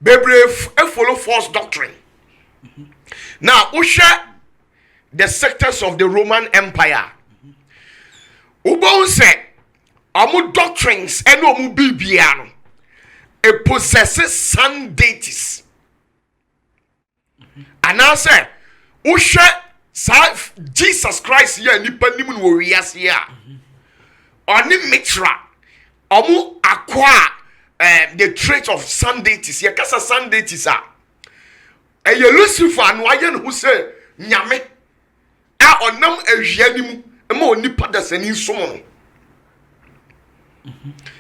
bebre follow false doctrine. Now usha the sectors of the Roman Empire. Ubon say amu doctrines and omu bibiano. It possesses sun deities. And now say usha Jesus Christ here nipa nimu wo wiase ya. Oni mitra omu akwa the trait of sun deities. Ye kasa sun deities are. E ye Lucifer no aye no who say nyame a onam ahia nimu e ma onipa da sani nsomo.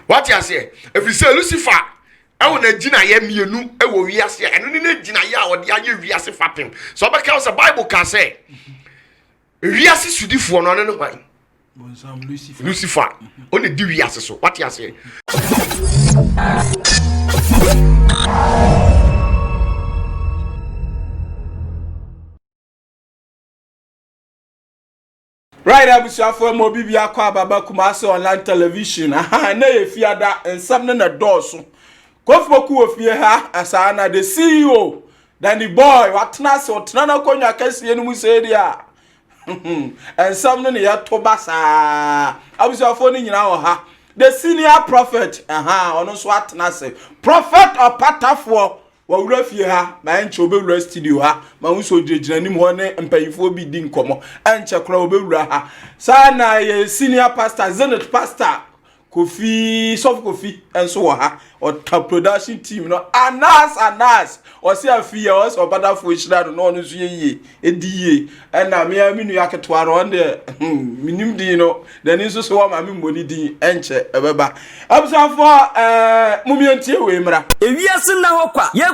What you say? If you say Lucifer e wona gina ye mienu e wo wiase eno ni na gina ye a ode aye wiase fapem. So because the Bible can say wiase sudifo no no kwan. Bonsam Lucifer. Lucifer only di wiase so. What you say? Right, abusuafo mo bibia kwa baba Kumasi online television. Aha, na ye fiada ensam na doso. Kofuku ofie ha asana the CEO. Danny boy, watna se otna na konya kase enu musedia. Ensam na ya tobasa. Abusuafo ni nyina wo ha. The senior prophet, aha, ono so atna se. Prophet opatafo wa wura fie ha ma enche obewura studio ha ma unso gyegina nim ho ne mpayifo bi di nkomo enche kra obewura ha sa na ye senior pastor Zenith pastor Kofi Sof Kofi enso wo ha o production team no anas o se afie o se obada fo hira no no so ye ediye na me aminu yaketwa ro de minim di no dani so so ma me mboni di enche ebeba abusafo mumiantie we mra ewiase na hokwa ye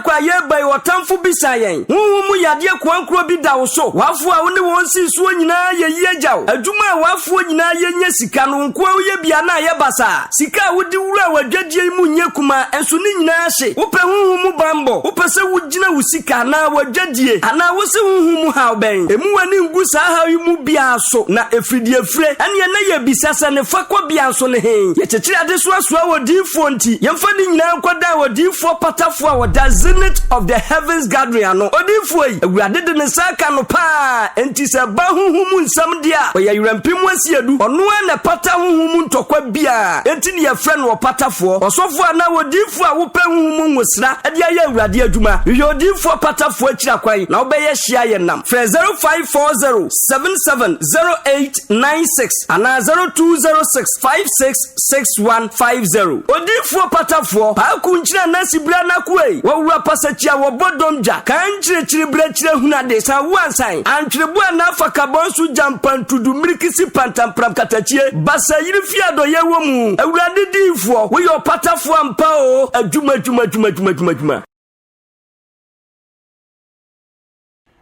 bai wotamfo bisa yen huhu yade kwankro bi da wo so wafo a woni won si so nyina ye yejaw adwuma a wafo nyina ye nya sika no nko ye bia na ye basa sika wodi wura wadwadie mu nye kuma enso ni nyina hye wo pe huhu mu bambo wo pe se wugina wo sika na wadwadie ana wo se huhu mu ha oben emu wani ngu sa ha mu bia so na efridi efre ene na ye bisa se ne fakwa bia so ne he ye chechire ade so aso wodifo nti yemfa ni nyina nkoda wodifo patafo a woda zenith of the heavens gathering ano odifo yi awurade de ne saka no pa enti se ba huhu mu nsam dia o ye yurampim asiedu ono na pata huhu mu ntokwa bia enti ne ye frɛ no patafo osofo ana wodifo a wo pa huhu mu nwosra ade aye awurade adwuma ye odifo patafo akira kwan na obeye hia ye nam frɛ 0540770896 ana 0206566150 odifo patafo pa kunchira na sibra na kuei wo wura pasachia wo bodomja kan chire brachire hunade sa wansan antwerebu na afakabonsu jampantudu mirikisi pantampram katachie basa yiri fiado yewo mu awurade difo wo yo patafo ampa o adwuma.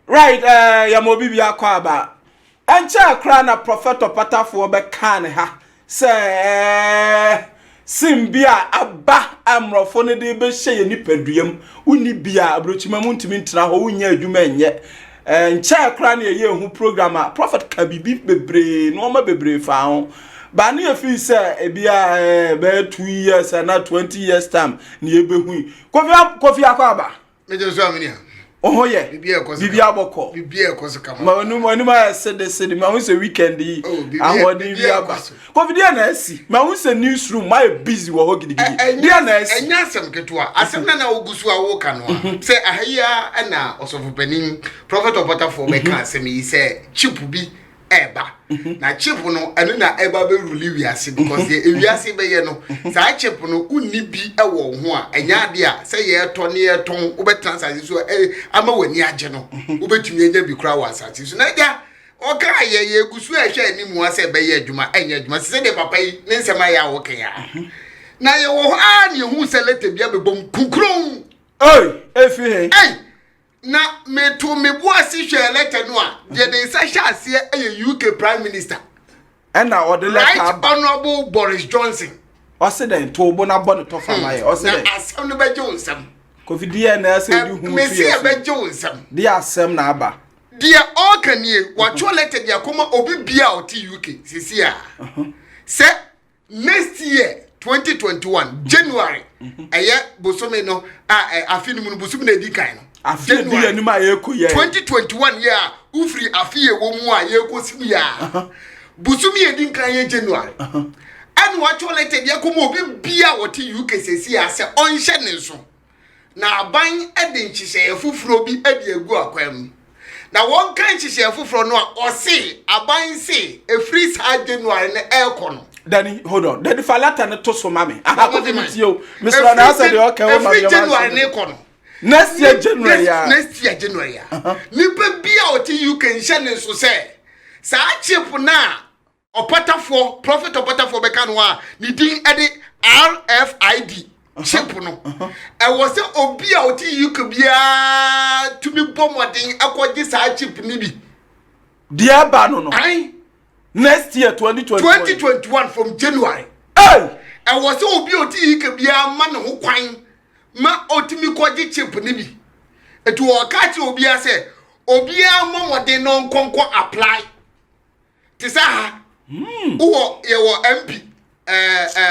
Right, ya mobibi akwa aba. Enche akra na prophet opatafo be kan ha. Se simbia aba amrofo ne de be hye nipaduam. Uni bia abrochima mu ntimi ntra ho unya adwuma enye. Enche akra na ye hu program prophet kabibi bebre no ma bebre fa ho. Ba na efi se ebia be 2 years and 20 years time na ye be hu. Kofi akwa aba. Meje so amini. Oh yeah, Bibi aboko. Bibi ekoso kama. Ma onu ma said ma hu se weekend yi. Ahodi bi aba. Covid na asi. Ma hu se newsroom ma busy wo ho gidigidi. Dia na asi. Enya asem ketua. Asem na ogusu a wo ka no a. Se ahia na osofopanin prophet opatafo be ka asem yi se chip bi eba. Na chip no eno na eba be ruli wiase because ye wiase be ye no. Sa chip no unni bi e wo ho a enya ade a se ye to ne ye ton wo be transact so ama wani age no. Wo betumi enya bi kura wa asati so na ja oka ye gusu a hwe animu ase be ye adwuma enya adwuma se de papa yi ne nsema ya wo kan ya. Na ye wo a ne hu se lete bia be bom kukron. Efi he. Na me to me boasi hwe letter no a de nsa hye ase e UK Prime Minister na order letter Right Honorable Boris Johnson o se den to bo na bo no to fama ye o se den na asem no beje onsam Covid na ase di hu me se beje onsam di asem na aba dia all can ye what your letter dia koma obi bia o ti UK sisi a se next year 2021 January eye bosome no afini mu bosome na di kan no afini di anima yeku ye 2021 ya ufri afiye wo mu a yeku sim ya bosome ye di kan ye January and what you let ye ko mo bi bia what UK sesi ase onhye ne so na aban ede nchihye fufuro bi ede egu akwam na won kan nchihye fufuro no a ose aban se efri sa January na ekono Danny, hold on. Danny Falata na to so mami. Aha ko dimiti yo. Mr. Na say the okay wo mami. January ne kono. Next year January ya. Next year January ya. Nipa bia oti UK nhye ne so say. Sa chip na opatafo, prophet opatafo beka no a ni din ede RFID. Chip no. E wo say obi a oti UK bia tumi bomodin akwaji sa chip ni bi. Dia ba no no. Ai next year 2021 from January. Hey! I was so beauty can be a man who quine. Ma otimi kwaji chip nibi. Et will catch Obia say, Obia mama de non conquer apply. Tisa, who your MP,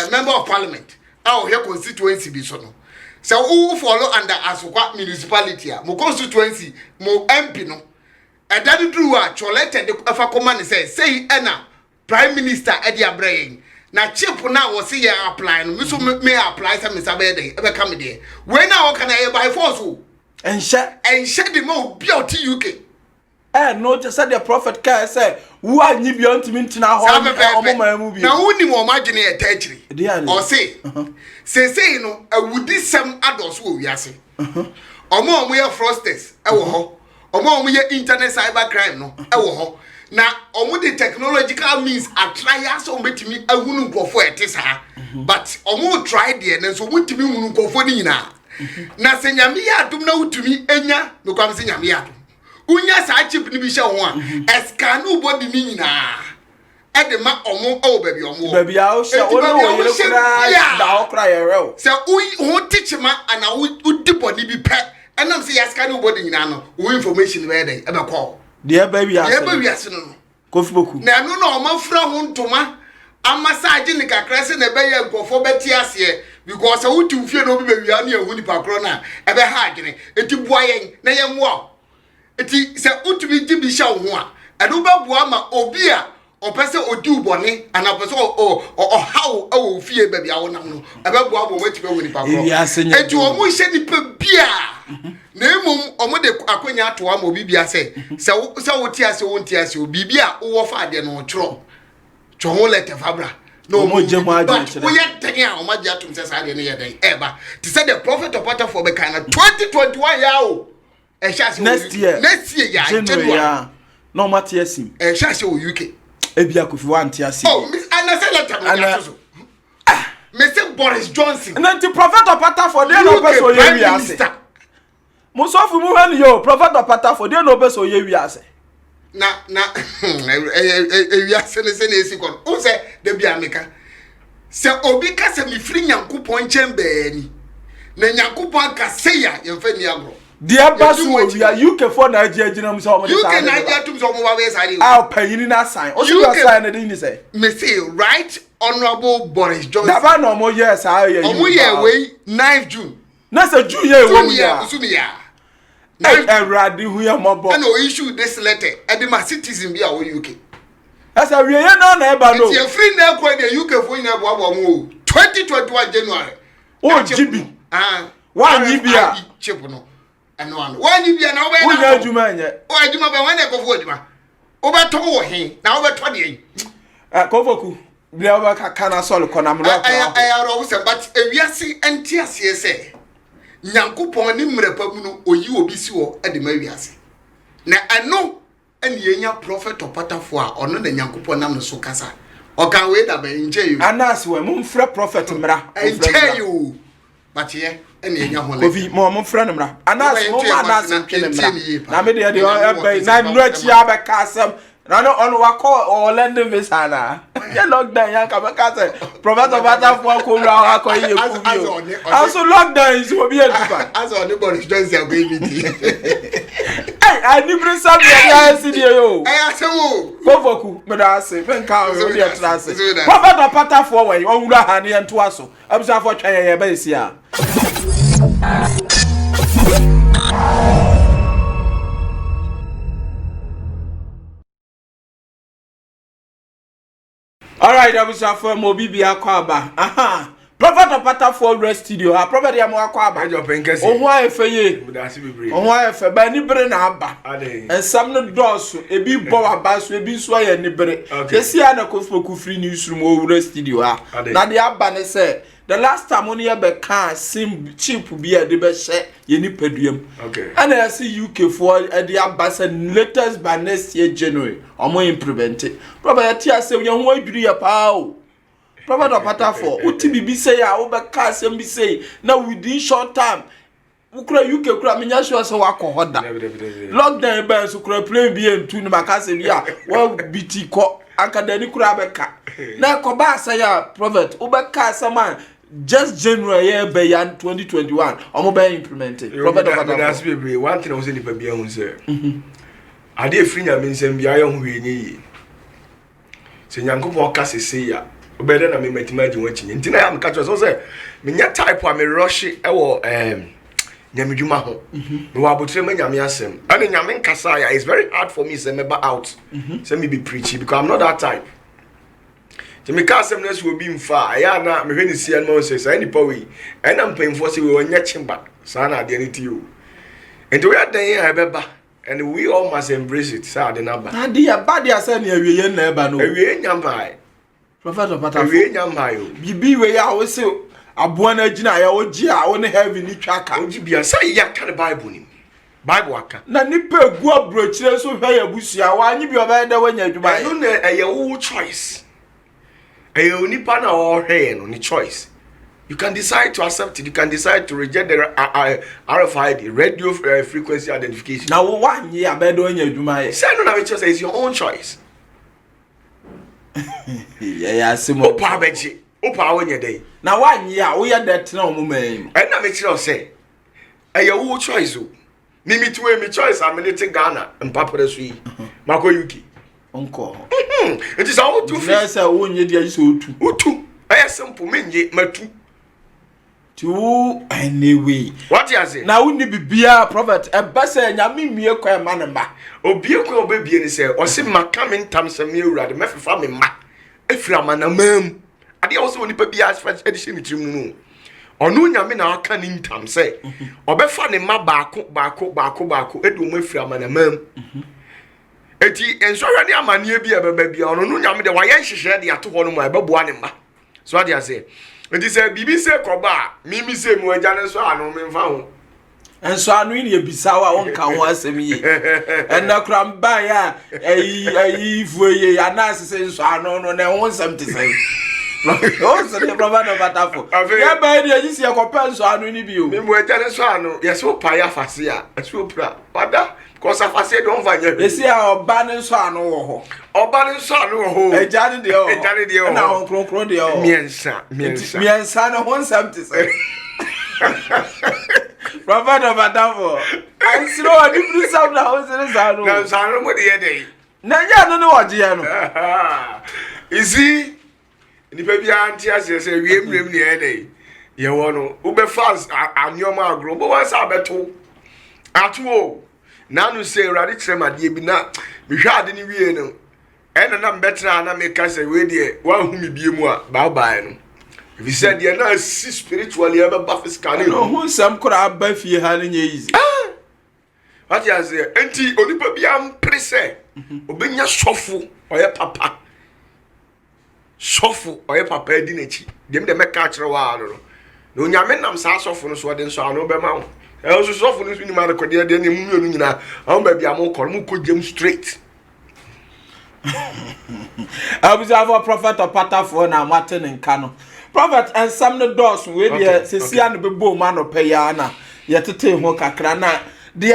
member of parliament, our here constituency be so. So who follow under Asukwa municipality, mo constituency, mo MP no. A daddy drew a choleted the Alpha command say Anna Prime Minister Eddie Abraham. Na chip now was see applying. Miss may apply some Mr. Bede ever come there. When now can I buy force? And shed the more beauty UK. No, just said the prophet can say, who are you beyond to mean now? Now, only more margin a territory. Or say, no, I would this some adults who we are saying. Or more we are frosters. Omo we internet cyber crime no ewo ho na omo the technological means atry so betimi ahunu nkofo etisa but omo try there na so mutimi hunu nkofo ni nyina na se nyame ya adum na utumi enya no kwam se nyame ya adum unya sa chip ni bi hye ho a escanu body ni nyina ede ma omo o baby omo baby a o hye o no wo yere kura da o kura yere se u teach ma ana u di body bi pe and I'm saying, Ascanu body no, information where they ever call. Dear baby, no. Kofuboku. Now, no, my friend, Toma, I'm massaging the crescent a bay and go for Bettias here because I would to fear no baby on your Winnipacrona, ever hard, and to boying, Nayam walk. It is a would to be Jimmy Shaw one, and Uba Buama, Obia, or person or do bonny, and a person or how oh fear baby, I won't know about what wait to go Winnipacrona. And to almost send it beer. Nemum omode akwanya to am obi bia say se woti ase wonti ase obi a wo fa de no tro ho let fabra no mo jemu aje we ye den a o maji atum se sa de ne ye den eba ti say the prophet of water for Bekana 2021 ya o e sha se next year ya January no matter sim e sha se o UK e bia kofi wanti ase oh ana say let am so Mr. Boris Johnson and the prophet of water for there no person ye wi ase Musofu mu han yo prophet opata for dey no be so ye wiase na wiase ne se na esi kon o se de bia meka se obi ka se mi firi Nyankopon chembe ni na Nyankopon ka se ya ye mfa ni agro dia basu wo wia UK for na agina mu so mo dey UK na agina tum so mo wa we sare ah payini na sign o you sign na dey ni say me say right honorable Boris Johnson da ba no mo yes ah ye you mo ye we 9th June na say June ye wo ya Everybody who ya mobo. I know issue this letter. And the citizen be our UK. That's a real no eba no. It's free now kwa the UK for ina bwa 2021 January. Oh GB. One Libya chip no. And one Libya na we na. Wo ya juma nye. O ajuma ba wan e ko fo juma. O ba to wo hin na o ba to de. Kofoku. Bia o ba ka na sol ko na mro. I ro say but ewiase entiase say. Nyankopon ni mrepa mu no oyi obi si wo e de ma wiase na eno ene yenya prophet opatafo a ono na Nyankopon nam no so kasa o kan we da ba nje you anas we mum fra prophet mra nje you but ye ene yenya ho le kofi mo fra no mra anas mo anas ntwe mra na me de e na nro chi abeka asem na no on wa call Orlando visa na ye lockdown yan ka beka say prophet opatafo ko ra akọ ye ku bi also lockdown is obi eduba as on the Boris Johnson baby hey ani bring some ya see there yo. Asemu. Kofoku me da ase, me nka o dey trase. Prophet Opata for we, on wura ha ne ento aso. Abusa for twa ye ba esi a. All right, abusa for mo bibia kwaba. Aha. Prophet Opata for rest studio. Ha prophet ya mo akwaba. Ajo penkese. Ohun afeye. Mudasi bebre. Ohun afe ba ni bere na aba. Ensam no doso, ebi bo aba so ebi so ya ni bere. Kesi ya na Kofoku free newsroom o rest studio ha. Na de aba ne say the last time on here be can sim cheap bi e de be she ye ni paduam. Okay. And I see UK for the aba latest by next year January. Omo implement it. Prophet tia say ye ho adwiri ya pa o. Prophet Opata for uti bibi say ya wo be ka asem bi say na within short time ukura UK kura menya sure say wakọ hoda lockdown be so kura plane bi entu ni maka say ya wa biti ko akadani kura be ka na ko ba say ya prophet wo be ka asema just January year be yan 2021 omo be implemented prophet Opata that's be one thing I was in the bia hun say ade free nya me nsem bia ye ho hwenye yi se nyankopɔ ka sese ya obede na me metimaji wanchinye ntina ya mkacho so say me nya type a me rush e wo nyamedwuma ho me wa abotre ma nyame asem and nyame nkasa ya is very hard for me say me ba out say me be preachy because I'm not that type to me ka asem na so obi mfa ya na me hwe ni sia no say say ni power and am painful say we wonya chimba sa na de ni ti o enti we adan ya beba and we all must embrace it say ade na ba na de ya ba de asa na awiye na eba no awiye nyamba prophet Opata awiye nyamba yo bibi we ya wo say aboa na gina ya oji a woni heaven ni twaka oji bia say ya ka the bible ni bible aka na nipa egu abrochire so hwa ya busia wa anyi bi obeda wanya adwuma no na your choice your nipa na o hwe no ni choice you can decide to accept it you can decide to reject the RFID radio frequency identification na wo wanyi abeda wanya adwuma say no na we say it's your own choice ya simo opa beji opa wanya dey na wanyi a wo ya det na omuman and na me kire say your choice o ni mi tuwe mi choice am ni te Ghana mpapere so yi mako UK onko it is all too free say wo nye dia so otu ay simple menye matu to anyway what you say na wo ni bibia prophet e ba say nyame mie kwa ma ne ma obie kwa obebie ni say o se maka me ntam se me urade mefifa me ma efira manamam ade wo se oni pa bia edition ni trim no onu nyame na aka ni ntam se obefa ne ma baako edu mo efira manamam eti ensohwe ne amane bia beba bia onu nyame de waye nhihye de ato ho no ma ebeboa ne ma so ade ase enti se bibi se koba mimi se mu agya ne so anu me mfa ho enso anu ni ebisawa wonka ho asem yi enna kramba ya ayi fueye ya na asese enso anu no na ho nsem te sai o se de Prophet Opata for ya ba di agisi e kopa enso anu ni bi o me mu agya ne so anu ye so pa ya fase a so pra wada because afase don vanya esi a oba ne enso anu wo ho oba ne enso anu wo ho eja ne de o eja ne de o na ho kronkron de o miensa no ho nsem te sai Prophet Opata for ansiro adi bru sam na ho se sanu na sanu mo de ye dey na nya no ne oje ya no isi ni pe bia anti ase se wiem ni ye dey ye wo no u be fast anyoma agro bo wa sa beto atu o na no se urade kirema de bi na me hwa ade ni wie no ena na mbetra na me ka se we de wa hu mi bie mu a bye bye no if you said you're not spiritually ever buff physically no who some could have ba fie ha nye easy what you say enti onipa bia mpre obenya sofo oye papa sofo oye papa edi nachi dem de meka kire wa no no nyame nam sa sofo no so de nso anu be ma wo e so sofo no so ni ma rekode de ni mu nu nyina am ba bia mo kor mu ko jem straight observe Prophet Opata for na maten nka no prophet and some no doors we dey sesia no bebo ma no paya na yetete ho kakra na dey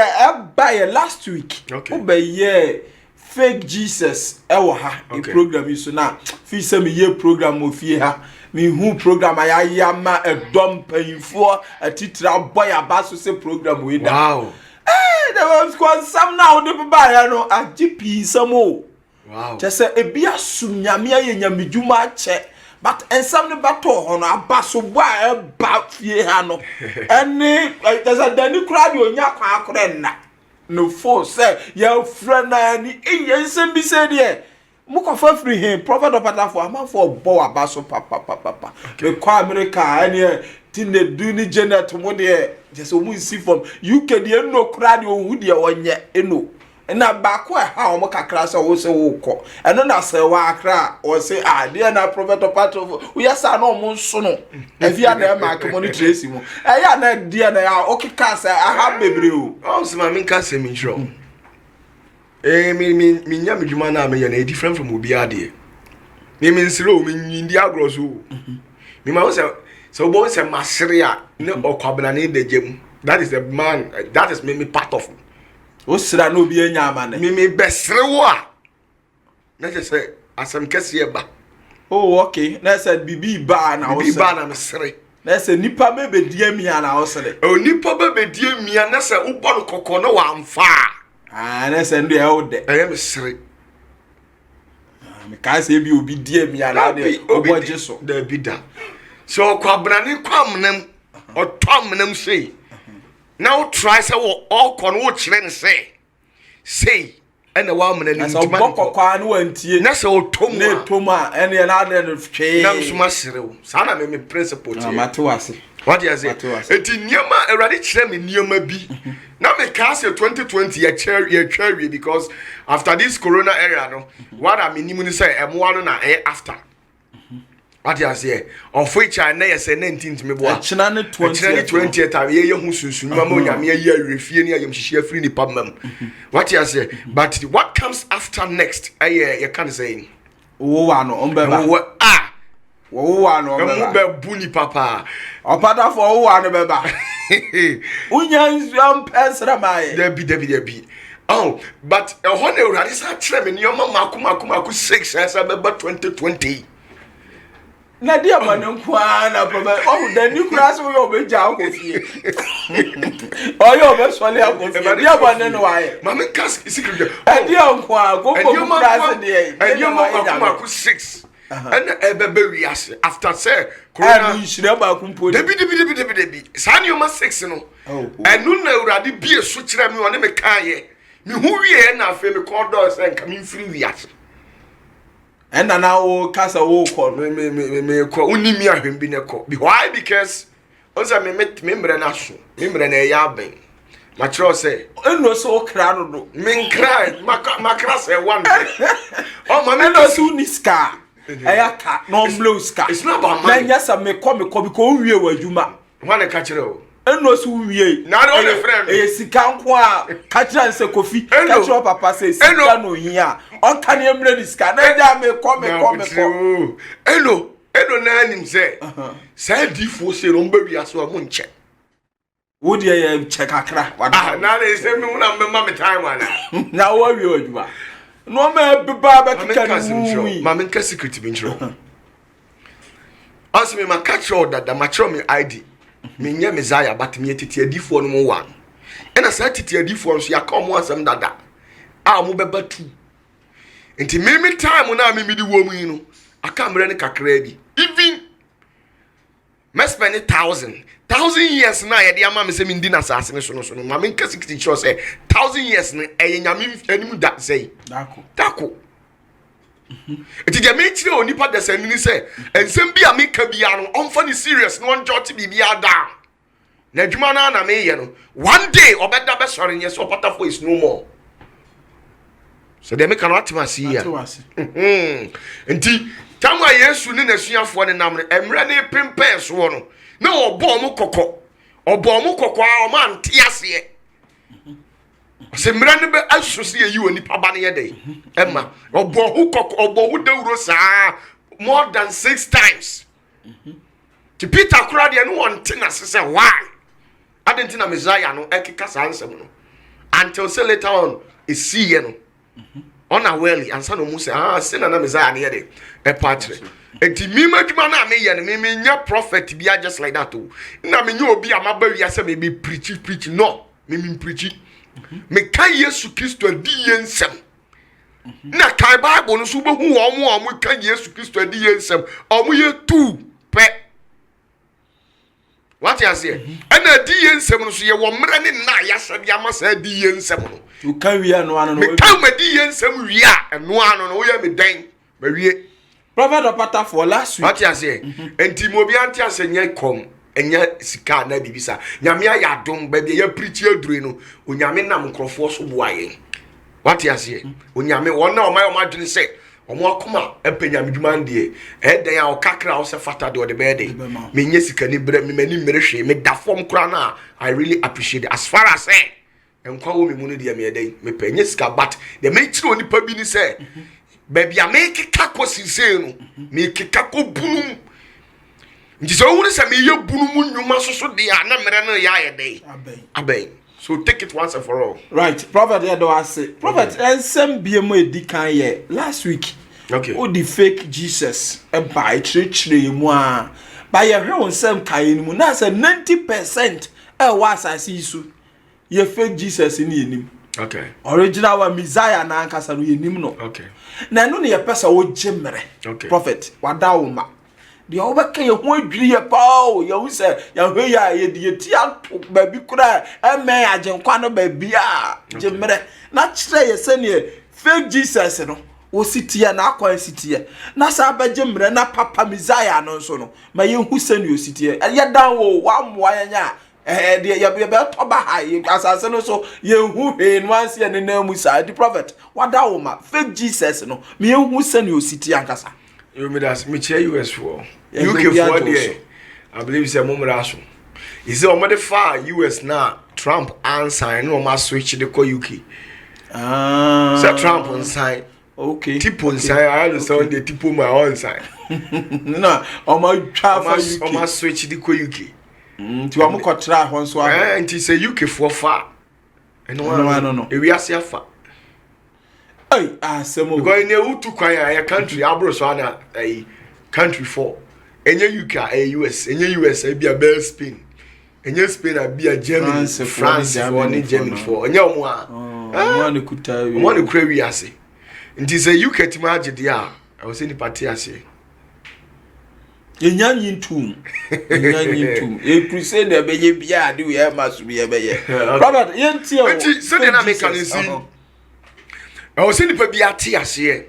buy last week obeye fake Jesus e wo ha e program yi so na fi se me ye program ofie ha me hu program ayaya ma edom payifo atitira boy abaso se program we da wow there was some now the buy no a GP some o wow just say e bia sum nyame aye nyamedwuma che but ensam ne bato hono abaso boa e ba fie ha no ene there's a dani kura de onya kwa akore na no for say your friend na ni ensem bi say de mukofa free him prophet of Patafo amanfo bo abaso papa we kwa America ene tine duni Janet mo de just omu see from UK de no kura de ohu de onye eno na baako ha o mo kakra se wo se wo kọ eno na se wa akra o se de na prophet of Patafo we yesa na o mo nso no afia na ma akemo ni tracy mo ya na de na ya o kika se aha bebre o se ma min ka se min tro mi nya me dwuma na me ye na different from obi ade mi nsiro mi nyindi agroso mi ma wo se so bo se masria ne okwabena ne degem that is the man that is me part of o sira no bi enya amane mi besrewo a na se asem kese ba oh okay na se bibi ba na o se bibi ba na me sere na se nipa be bedie mia na o sere o nipa be bedie mia na se wo bɔ no kokɔ na wa amfa na se ndo e o de me sere me ka se bi obi die mia na de obo jeso da bida so kwabena ne kwamnam otomnam sei na wo try say wo okọ no wo kire ne sei ena wa amna ni ntuma so bokokwa ne wantie na se otom na etoma ene na de no hwe na msuma serew sana me principle tie amate wase what you say eti niema erade kire me niema bi na me ka say 2020 ya cherry because after this corona era no what am nimu ni say emwa no na after what you say of which I na say 19th me boa china ne 20 time ye hu sunsun ma mo nyame ye arefie ni ayem hihie free ni pamam what you say but what comes after next you can say wo wa no ombeba wo wa no ombeba buni papa Patafo wo wa no beba unya nsuam pensra mai debi oh but ehon ewrade sa kire me ni o maku 6 esa beba 2020 na dia manenkwa na problem oh the new class we obeja akofie oyo obesole akofie dia banen wae mama kas secret dia nkwa go class de and you maku 6 and ebebe wiase after say corona ni shire ba kumpo debi sani o ma 6 no enu na urade bie so kire me one me kaaye me hu wie na afa me kodo say nka me mfiri wiase ena na wo kasa wo ko me ko unimi ahwembi ne ko why because onza me mbre na so mbre na ya ben ma kiro say eno so kra no do me nkra makra say one oh ma me eno so niska eya ka no blue ska it's not about money na nyasa me ko because wie wadwuma wane ka kire eno so wie na all the friend sika nko a ka kira nse kofi ka kira papa say sika no hia on kan emre ni sika na ja me ko eno na anim say say difo say no mba wi aso mo nche wo de ye che kakra wada na le say me una me me time ana na wo wi ojuba no me beba ba kika ni ma me nka secret bi nchro asime ma catch order da ma chro me ID me nya Messiah but me tete adifo no mo wan ena sa tete adifo nso ya ka mo asem dada a mo beba tu enti me time na me di wo mu yi no aka mre ne kakra bi even me spend 1000 years na ye de ama me se me ndi na sase ne so no ma me nka 60 sure say 1000 years ne nyame anim da say dako eti de me kire onipa da sanini say ensem bi a me ka bia no onfa ni serious no on jot bi bia da na adwuma na me ye no one day obeda be sori yes Patafo is no more so de me cannot see ya enti tamwa Yesu ni nasuafo ne nam emre ne pempe so no na obo mu kokko a o man tiase se mra ne be asose yi onipa ba ne ye dey emma obo hu kokko obo hu dawuro saa more than 6 times ti Peter kura de no won tina se why adentina Messiah no ekeka sansem no until say later on is see ye no unaware and son mu say say na Messiah ne ye dey e patre enti mi madwuma na me ye no me nya prophet bia just like that o na me nya obi amaba wi ase me preach no me preach me kan Yesu Kristo adi yensem na kai Bible no so be hu omo kan Yesu Kristo adi yensem omo ye tu pe what you say and adi yensem no so ye wo mra ne na ya sade amasa adi yensem no you can we no ano me kan me adi yensem wi a no ano no ye me dan me wie Prophet Opata for last week what you say enti mo bi anti asenye kom enya sika na bibisa nyame ayadom ba bi ya preach adure no onyame nam nkrofo so boaye what you say onyame wona o ma dwene se omo akoma empenya medwuma ndie den a okakra o se fata de o de be de menye sika ni bre me mani mere hwe me da fom kra na I really appreciate it as far as say enkwa wo me mu no de me den me penye sika but de me chire oni pa bi ni se ba bia me keka ko sise no me keka ko bunum nti so woni se me ye bunum nnwuma so de na mere no ya ye dey aben so take it once and for all. Right, Prophet Edo ase. Prophet ensem biemo edikan ye last week. Okay. O the fake Jesus e ba chire mu a. Ba ye hwe onsem kan mu na say 90% e wa asase isu. Ye fake Jesus ni enim. Okay. Original one Messiah na ankasa no enim no. Okay. Na no ne ye pesa wo gemere. Okay. Prophet wada wo ma. The obeka ye ho adwiri ye pao ye hu se ye hwe ya ye die ti ato ba bi kura e me agenkwa no ba bi a gemere na kire ye se ne fake Jesus no wo sitie na akwa sitie na sa ba gemere na papa Messiah no so no ma ye hu se ne ositie ye dan wo wa moa ye nya de ye be to ba ha ye asase no so ye hu he no anse ne na mu sa the prophet wada wo ma fake Jesus no me ye hu se ne ositie ankasa. You mean that's me chair US for UK for there. I believe it's a moment also. Is it already far US now? Trump answer no ma switch the ko UK. So Trump on side. Okay. Tip on side. I understand the tip on my own side. No, o ma twa for UK. O ma switch the ko UK. Ti wa mo ko tra ho so a. Nti say UK for far. No. E wi ase afa. Hey, semo. Because in a utu kwan a country abro so na a country for. Enye UK a US, enye US a be a bel Spain. Enye Spain a be a Germany, France for ni Germany for. Enye omo a. Mo na kuta wi. Mo na kura wi ase. Nti say UK ti ma agide a, I was say ni party ase. Enya nyintum. E crusade e be ye bia de we e masu bi e be ye. Robert, yenti o. Nti so dey na make can see. I was saying, "People ate ase."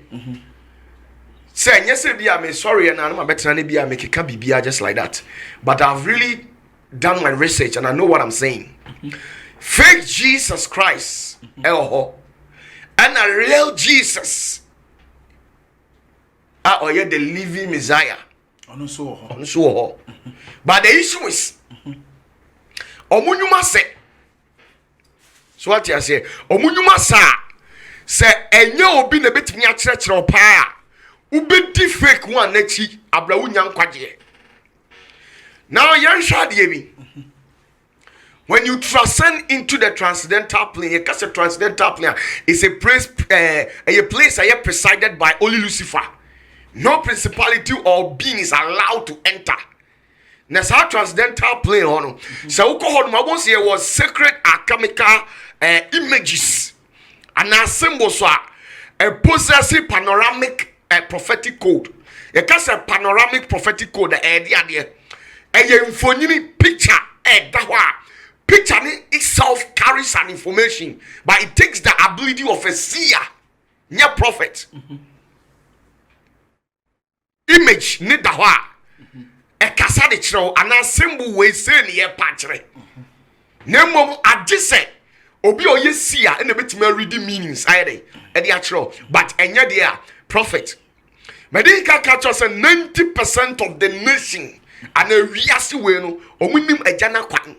Say, yes, I'm sorry, and I'm better than be make it be just like that. But I've really done my research, and I know what I'm saying. Fake Jesus Christ, and a real Jesus, or yet the living Messiah. So, but the issue is, Omunyuma say, so what you say, Omunyuma sa. Say enye obi na betimi a kire pa ubedi fake one na chi abrawu nyankwaje now yan hwade bi when you transcend into the transcendental plane because the transcendental plane is a place presided by only Lucifer. No principality or being is allowed to enter. Na sa transcendental plane hono so ko hono ma say was sacred alchemical images and a symbol so a possessive panoramic prophetic code. A case a panoramic prophetic code the idea a infonyini picture picture itself carries an information, but it takes the ability of a seer, near prophet. Image ni dawa a kasa de chiro and a symbol we say near patre. Nemo adjise obi o yesia and a bit me read meanings ayde e dey actual but enya dia prophet medical catch us 90% of the nation and a wiase we no omunim agana kwan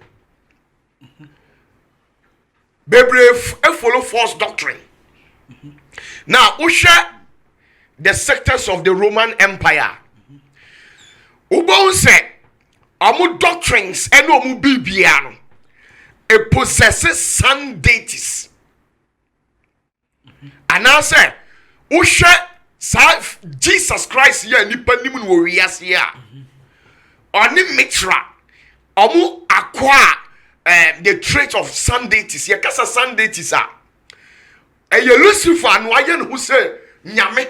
bebre follow false doctrine. Now we share the sectors of the Roman Empire ubon say amu doctrines and omu bibia no it possesses sun deities. And I say, Usha Jesus Christ here, Nipanimun warriors here. Oni mitra, Omu aqua, the trait of sun deities. Ye kasa sun deities are. And ye Lucifer no ayen who say nyame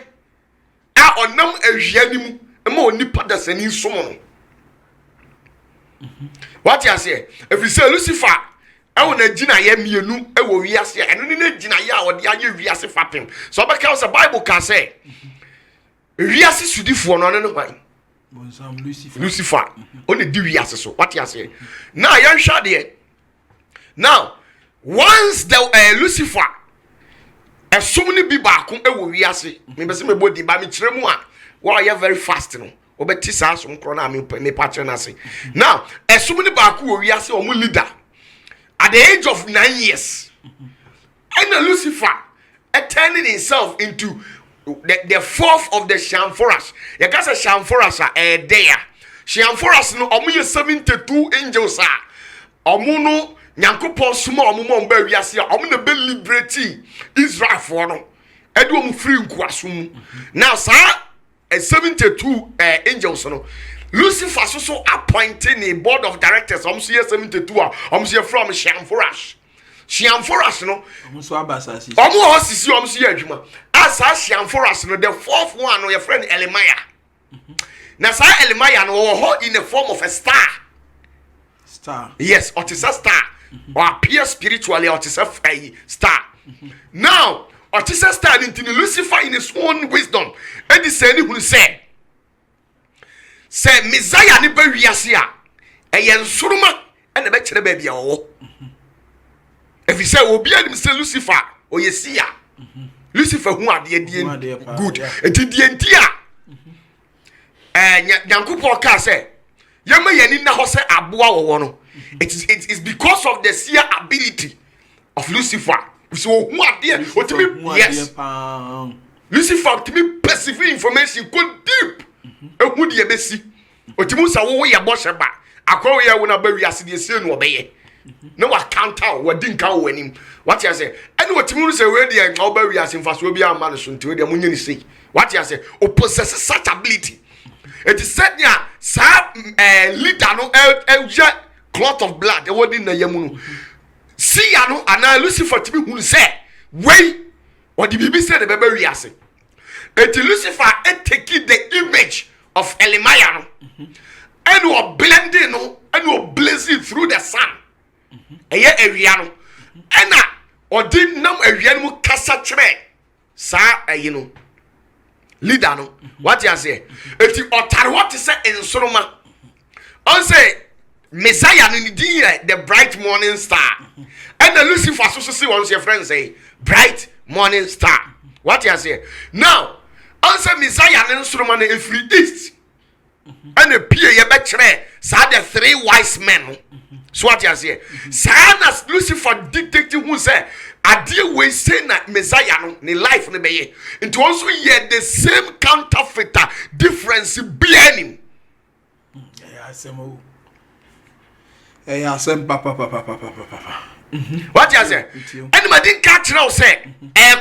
a onam ahia ni mu ma onipa da sani somo. What you say? If you say Lucifer, I want to gina ye mienu e wo wiase eno ni na gina ye a ode aye wiase fapem. So because the Bible can say wiase sudifo no no kwan. Lucifer. Only di wiase so. What you say? Now yan sha de. Now once the Lucifer esomni bi ba ko e wo wiase. Me be se me body ba me kire mu a wa ye very fast no. Obeti sa so nkro na me patche na se. Now esomni ba ko wo wiase o mu leader at the age of 9 years. And Lucifer turning himself into the fourth of the Shamforas. You can say Shamforas are there. Shamforas no omu 72 angels are. Omu no Nyankopon sumo omu mo mba wiase omu na be liberty Israel for no. Edu omu free nkwasum. Now sir 72 angels no. Lucifer so appointing a board of directors. I'm see 72. I'm see from Shamforas. Shamforas no. I'm so abasasi. I'm see adwuma. As Shamforas no, the fourth one no your friend Elimaya. Now sir Elimaya no in the form of a star. Star. Yes, or it is a star. Or appear spiritually or it is a star. Now, or it is a star into Lucifer in his own wisdom. And the saying who said say Messiah ni ba wiase a eyen suruma e na be kire ba bia wo if you say obi anim say Lucifer o yesia Lucifer hu ade die good enti a Nyankopon ka say yema yani na ho say aboa wo no it is because of the seer ability of Lucifer so hu ade otimi yes Lucifer timi perceive information go deep ehu de ebesi otimu sa wo ye boshe ba akwa ye wo na ba wiase de sie no obeye no wa counter wo di nka wo anim what you say any otimu say we de nka wo ba wiase mfaso obi ama no so nti we de munye ni sei what you say o possess such ability it is said ya sa leader no clot of blood e wo di na yamu no see ya no ana Lucifer timi hu say we or the bibi say the ba wiase et Lucifer take the image of Elimaya and we blending no and we blazing through the sun eye area no and or did nam area no kasa kire sa no leader no what you say eti otare what say ensoroma on say Messiah no the bright morning star and the Lucifer so see one your friends say bright morning star what you say now answer Messiah and instrument in free east and a peer ye betre sa the three wise men so what you say Sanas Lucifer dictating who say ade we say na Messiah no ni life no be into also hear the same counterfeiter difference be any papa what you say anybody didn't catch now say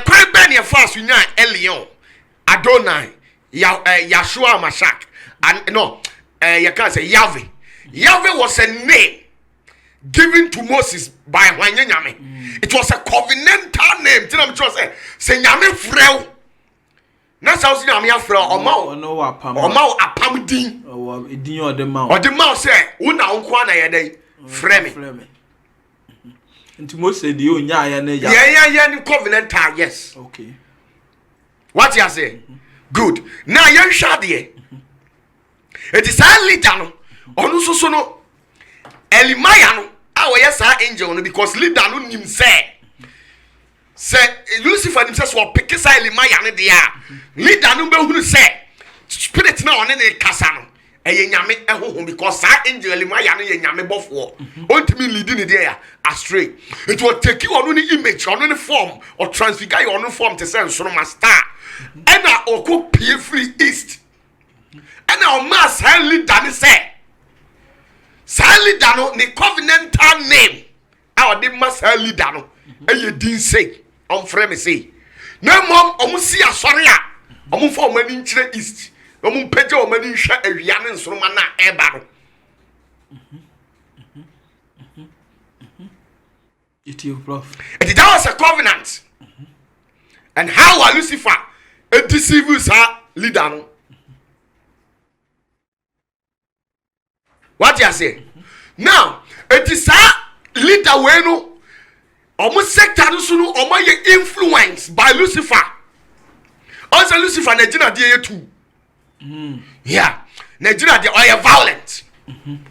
quite ben your fast you Elion Adonai, Yahshua Mashak, and no, you can't say Yahweh. Yahweh was a name given to Moses by Wanyame. It was a covenantal name. Tell them to say Nyame frel. That's how you Nyame frel. Omao apam din. Or the mouth say, "Una unkwana yede freme." Into most say the onya yeah, covenantal yes. Okay. What you say? Good. Now you shall there. It is a leader. Onu so no. Elimaya no. Our yes angel no because leader no nim say Lucifer himself will pick sa Elimaya no there. Leader no be hu say spirit na on ne kasa no. Eye nyame ehoho because sa angel Elimaya no ye nyame bofo. Ontimi leading it there astray. It will take you on any image on any form or transfigure you on any form to say so star. And I oko pie free east. And our mass leader ni say. Sa leader no ni covenantal name. Our the mass leader no. E ye din say on frame say. No mom omu si asori a. Omu for mani nchire east. Omu peje o mani hwa awia ne nsoro ma na eba no. It you, Prof. And that was a covenant. And how are Lucifer a deceiver leader? No? What you say? Now, it is a leader when no almost sector no almost influenced by Lucifer. Also Lucifer Nigeria dey too. Yeah. Nigeria they are violent.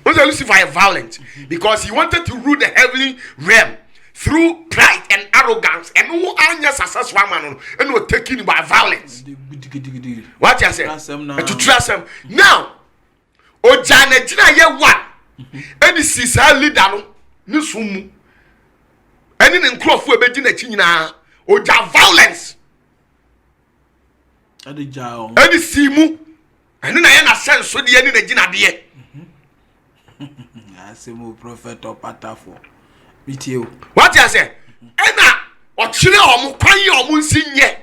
Also Lucifer is violent because he wanted to rule the heavenly realm through pride and arrogance, and who are successful man and were taken by violence. What you say? To trust him. Now, Oja Nigeria ye one. And this is our leader no sumu. And in Nkrofu ebedi na chinyina. Oja violence. Adi jao. Adi simu. And then I na sense so the any Nigeria de. Asemo prophet or patafo. Meet you. What you say? Ena ochire omo kwan ye omo nsinye.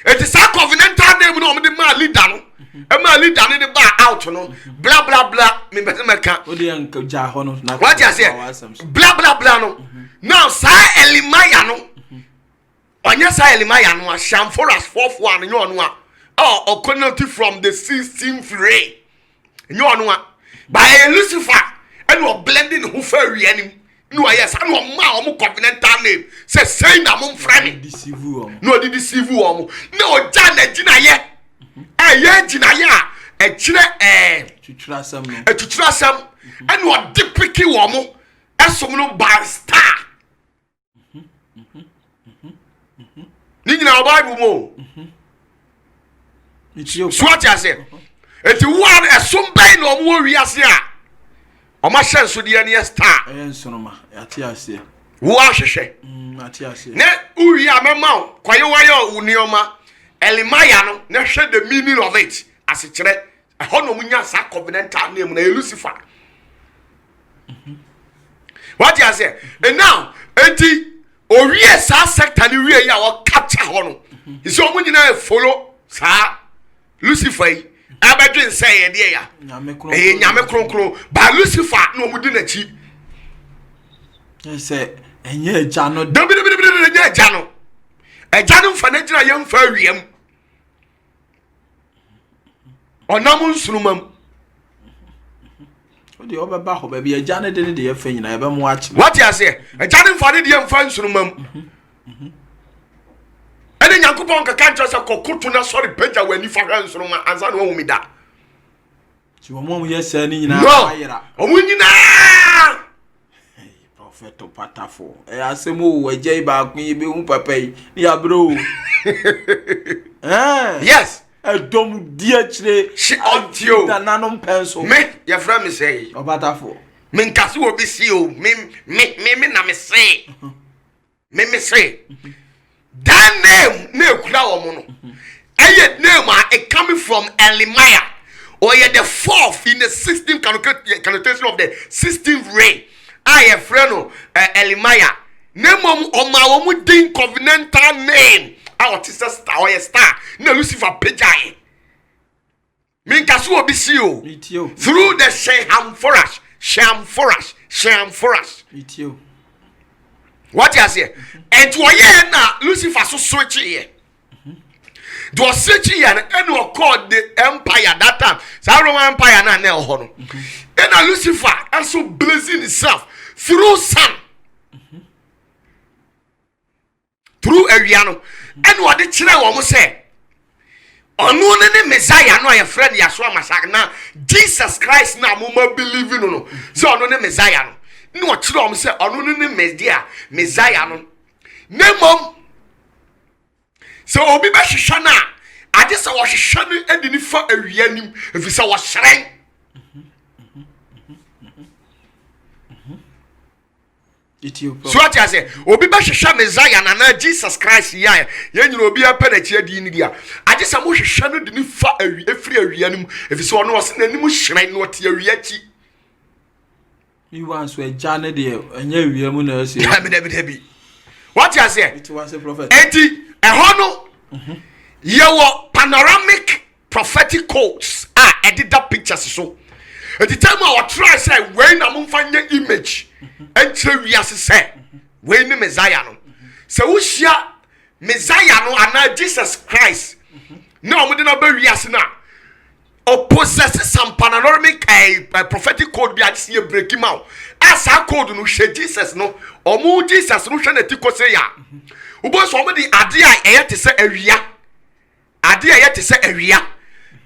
It is a covenantal name no the man leader no. E man leader no the bar out no. Blah blah blah. Me meka. Odi anka ja ho no na. What you say? Blah blah blah no. Now sa Elimaya no. Onya sa Elimaya no sham for us fourth one nyo no a. Oh, okonoti from the 16th ray. Nyo no a. By Lucifer and we blending who fairy anim. No, yes, I know my covenantal name. Say na mum friend. Deceive you. No, did deceive you. No, Janet Jinaye. Jinaye. A chile, to trust some. To trust some. And what deep picky woman. As some no bar star. Nina Bible mo. It's your swat as it. It's one as some pain or more yasia. O ma chance so de ne star ensonoma ati ase wo ahwehwe ati ase ne uri amema kwaye wayo unioma Elimaya no ne hwe the meaning of it as it kire ho no munya sa covenantal name na Lucifer. What you say? And now enti owie sa sector ni wie ya wo capture ho no isi o munyina follow sa Lucifer abadwen say ye de ya nyame kronkron ba Lucifer no mudi na chi say enye eja no de enye eja no fa na gira yem fa wiem onam nsurumam odi obeba ho ba bi eja ne de ye fa nyina ye be mo achi. What you say? Eja ne fa de yem fa nsurumam ene Nyankopon ka kancho se kokutu na sorry peja wani fa hwa nsuruma ansa no hu da ti wo mo ye se ni nyina ayira o mu nyina prophet patafo asemo wajai ba kun ye be hu papai ni abro yes dom dia chire she audio da nanom penso me your friend me say patafo me nkase obi si o me na me say me say that name na ekura wo mo no eye name it coming from Elimaya or ye the fourth in the 16th connotation of the 16th ray I a friend Elimaya name o mu din covenantal name our sister star or star na Lucifer pejai me nkase obi si o through the sham forest itio. What you say? And to na Lucifer so switch here. Do switch here and we called the empire that time. So Roman Empire na na ho no. And Lucifer also blazing itself through sun. Through Ariano. And what the chira wo mo say? Onu ne Messiah no your friend Yeshua Mashiach na Jesus Christ na mo believe no. So onu ne Messiah no. No chiro am say onu ne Messiah no nemom so obi ba hwehwe na ade se wo hwehwe no edi ni fa awianim efi se wo hyeren so what you say obi ba hwehwe Messiah na Jesus Christ ya nyina obi apa na chi adi ni dia ade se mo hwehwe no di ni fa efiri awianim efi se ono wo se nanim hyeren no te awiachi. You want to a journey there, and you are going to say, what you say? It was a prophet. Eti, a hono, your panoramic prophetic quotes are edited pictures. So, at the time I try say, when I'm finding image, and we as say, we ni Messiah no se wo hia Messiah no ana Jesus Christ na omo de na ba wiase na or possess some panoramic prophetic code be adi see break him out as a code no hwe Jesus no omo Jesus no hwe na tiko say ya ubo so omo di ade a eye te se awia ade a eye te se awia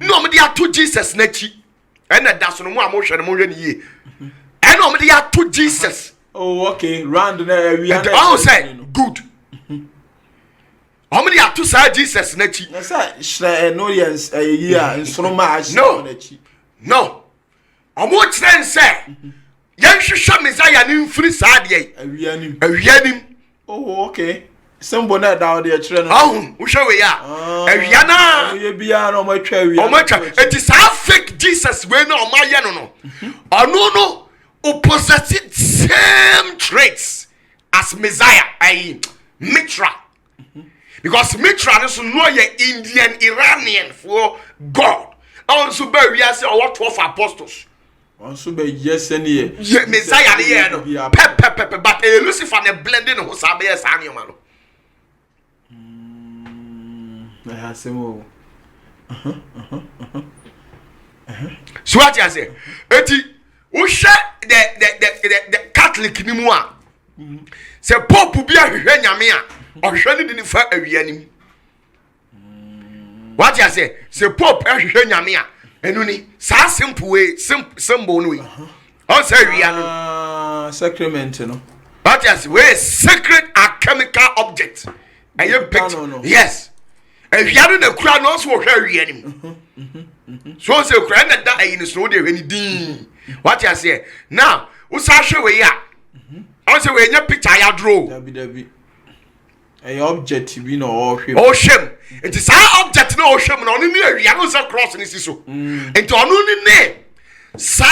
no omo di ato Jesus na chi ena da so no mo hwe no mo hwe ni ye ena omo di ato Jesus. Oh, okay, round na awia na I say good. How many are to say Jesus na chi? Na say no yes year nsroma a na chi. No. Omo kire say yen hwehwe Messiah ni mfiri saade awia nim. Oh, okay. Sembo na da o de kire no. Oh, wo hwe we ya. Awia na ye bia na omo twa awia. Omo twa. It is a fake Jesus we na omo aye no no. Ono no opposite same traits as Messiah, Mitra. Because Mitra is no Indian Iranian for God. Also, we are saying what 12 apostles. Also, be yes, any Messiah, no. Pep, but Lucifer and blending who sabe as animal. I have some. So what you say? Eti, who share the Catholic ni mo a. Se Pope bi ahwehwe nyame a. Ohwehwe ni di fa awia nim. What you say? Se Pope ahwehwe nyame a. Enu ni sa simple way, symbol no way. On say awia no. Sacrament no. What you say? We sacred alchemical object. Aye picture. Yes. Awia no na kura no so ohwe awia nim. So say kura na da ayi ni so de hwe ni din. What you say? Now, we sa hwe we ya. On say we nya picture ya draw. Dabi. A object bi na o hwem. O hwem. It is our object na o hwem na oni ni awia no say cross ni so. Enti onu ni ne sa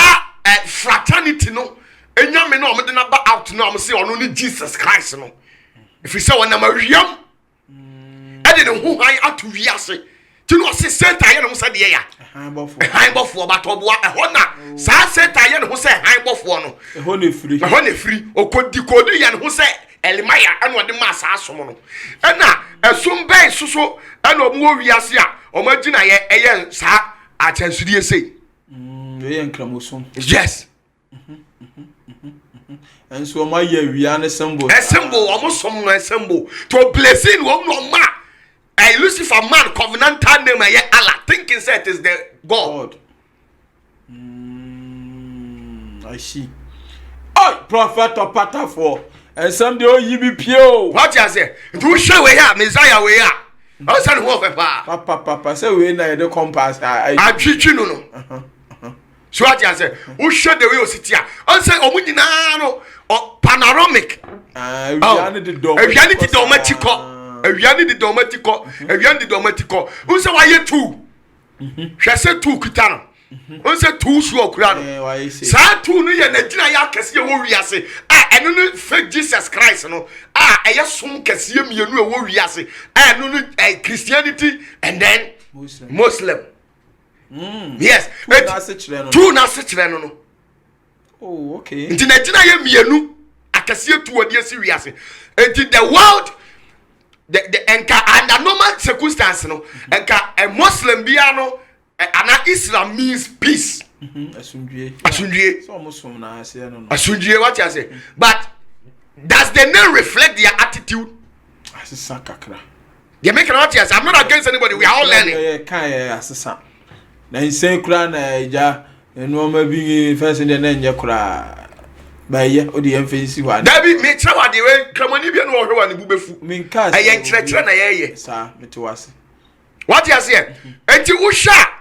fraternity no enya me na o de na ba out na o say onu ni Jesus Christ no. If you say wona ma wiam e de ne hu han atu wiase. Ti no say Satan ye no say de ya. Han bofo ba to boa e ho na sa Satan ye no say han bofo no. E ho ne free. O kodi ye no say Elimaya anu ode ma sa asom no. E na esum ben soso anu omo wiase a omo gina ye eye sa achansudie sei. We enkramosom. Yes. And so my year we are symbol. A symbol almost some symbol to blessing one no ma. A Lucifer man covenantal name Allah thinking that is the God. I see. Oh, prophet or patafo. And some day you be pure. What you say? Do show we are Messiah we are. I said what papa say we na the compass. I treat you no. So what you say? Who show the way you sit here? I say omunyina no panoramic. Ewiane the domatico. Who say why you two? She say two kitano. Who say two so okura no. Sa two no ye na gina ya kese ye wo wiase. Eno no fake Jesus Christ no. Eye som kese ye mienu e wo wiase. Eno no Christianity and then Muslim. Yes. Two na se chire no. Oh, okay. Nti na gina ye mienu akese tu odi esi wiase. Nti the world the enka under normal circumstance no enka a Muslim bia no ana Islam means peace. Asundue. So Muslim na say no. Asundue what you say? But does the name reflect their attitude? Asisa kakra. They make what you say. I'm not against anybody. We are all learning. Yeah, kan asisa. Na insen kura na eja eno ma bi first in the nje kura. Ba ye odi emfensi wa. Dabi me try wa de we kramani bia no wo hwe wa ne bubefu. Min ka say. Ayen kire na ye. Sa metewase. What you say? Enti wo sha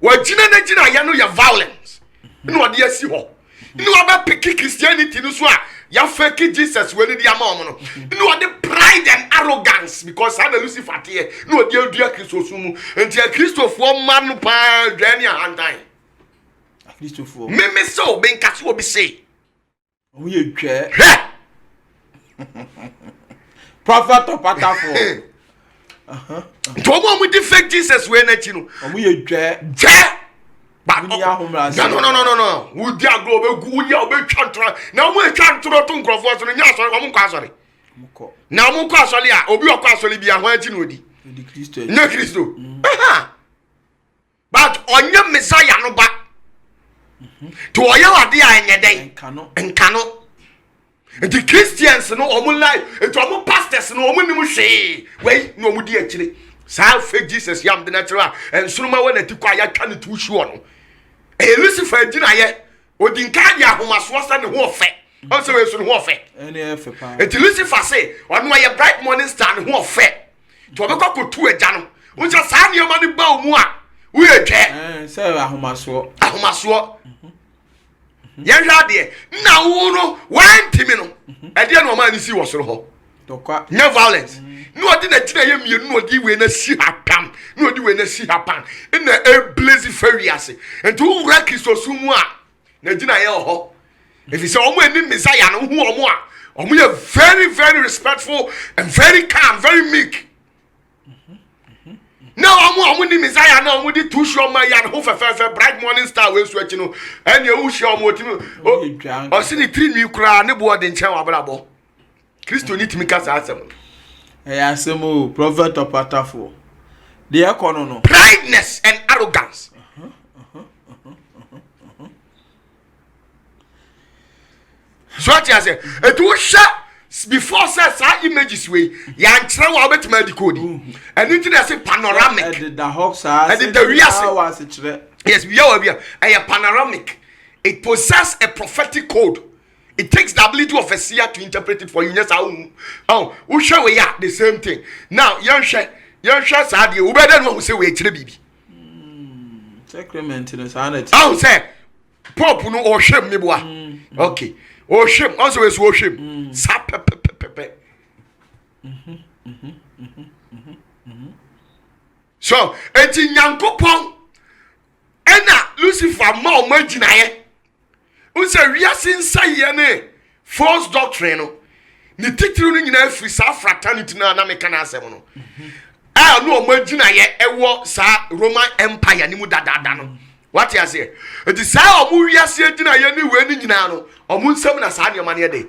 wajina na jina ya no ya violence no ode asi ho no aba pick Christianity no so a ya fake Jesus we ni ama omo no no ode pride and arrogance because ana Lucifer tie no ode adua Christos mu enti a Christofo ma no pa dwane a hantan a Christofo me so be nka so obi say o ye twa prophet of patafo to mo mu di fake Jesus we na chi no omo ye dwa but No. Wo di agro be gu ya be twantro. Na mo twantro to nkrofo so nya asori mo nkwa asori. Na mo nkwa asori a obi okwa asori bia ho anti no di. Di Kristo. Na Kristo. But onye Messiah no ba. To oye wade a enye den. Nkano. The Christians no omo life, eto omo pastors no omo nim hwe. Wei no omo di akire. Sa fake Jesus yam de natural and sunuma we na ti kwa ya twa ne tu hwe no. Lucifer gina ye odinka ya homaso sa ne ho ofe. On se we so ne ho ofe. Ene efe pa. Et Lucifer say, ono ye bright morning star ne ho ofe. To obekwa kotu agya no. Unja sa ne ma ne ba omu a. Wo ye twe. Se ahomaso. Yehwa de na wo no wan timi no e de no ma ni si wo soro ho Dokwa no violence no odi na tira ye mienu odi we na si hapam no odi we na si hapan na e blaze furious enti wo wura Kristo sumu a na gina ye ho if you say omo eni Messiah no hu omo a omo ye very very respectful and very calm very meek. Now omo ni Messiah na omo di tu show ma ya no fe bright morning star we so achi no ene e show omo timi o si ni tri nwi kura ne bo de nchen wa brabo Kristo ni timi kasa asem asemo prophet opatafo de ekono no prideness and arrogance. So what you say it will sha before says images way ya nkyere wa obetima di code and it dey say panoramic the hawks are and the real yes we are a panoramic. It possesses a prophetic code. It takes the ability of a seer to interpret it for you. Yes, we show we are the same thing. Now young share sadi we better know who say we chire bibi sacrament no sanity say pop no or shame me boa okay or shame also we so shame sa pepe. So eti nyankopon ena Lucifer ma o magina ye unse wiase nsa ye ne false doctrine no ni titiri no nyina afiri sa fraternity na meka na asem no no o magina ye ewo sa Roman Empire ni mu dadada no what you say eti sa o mu wiase agina ye ni we ni nyina no o mu nsem na sa de ma ne de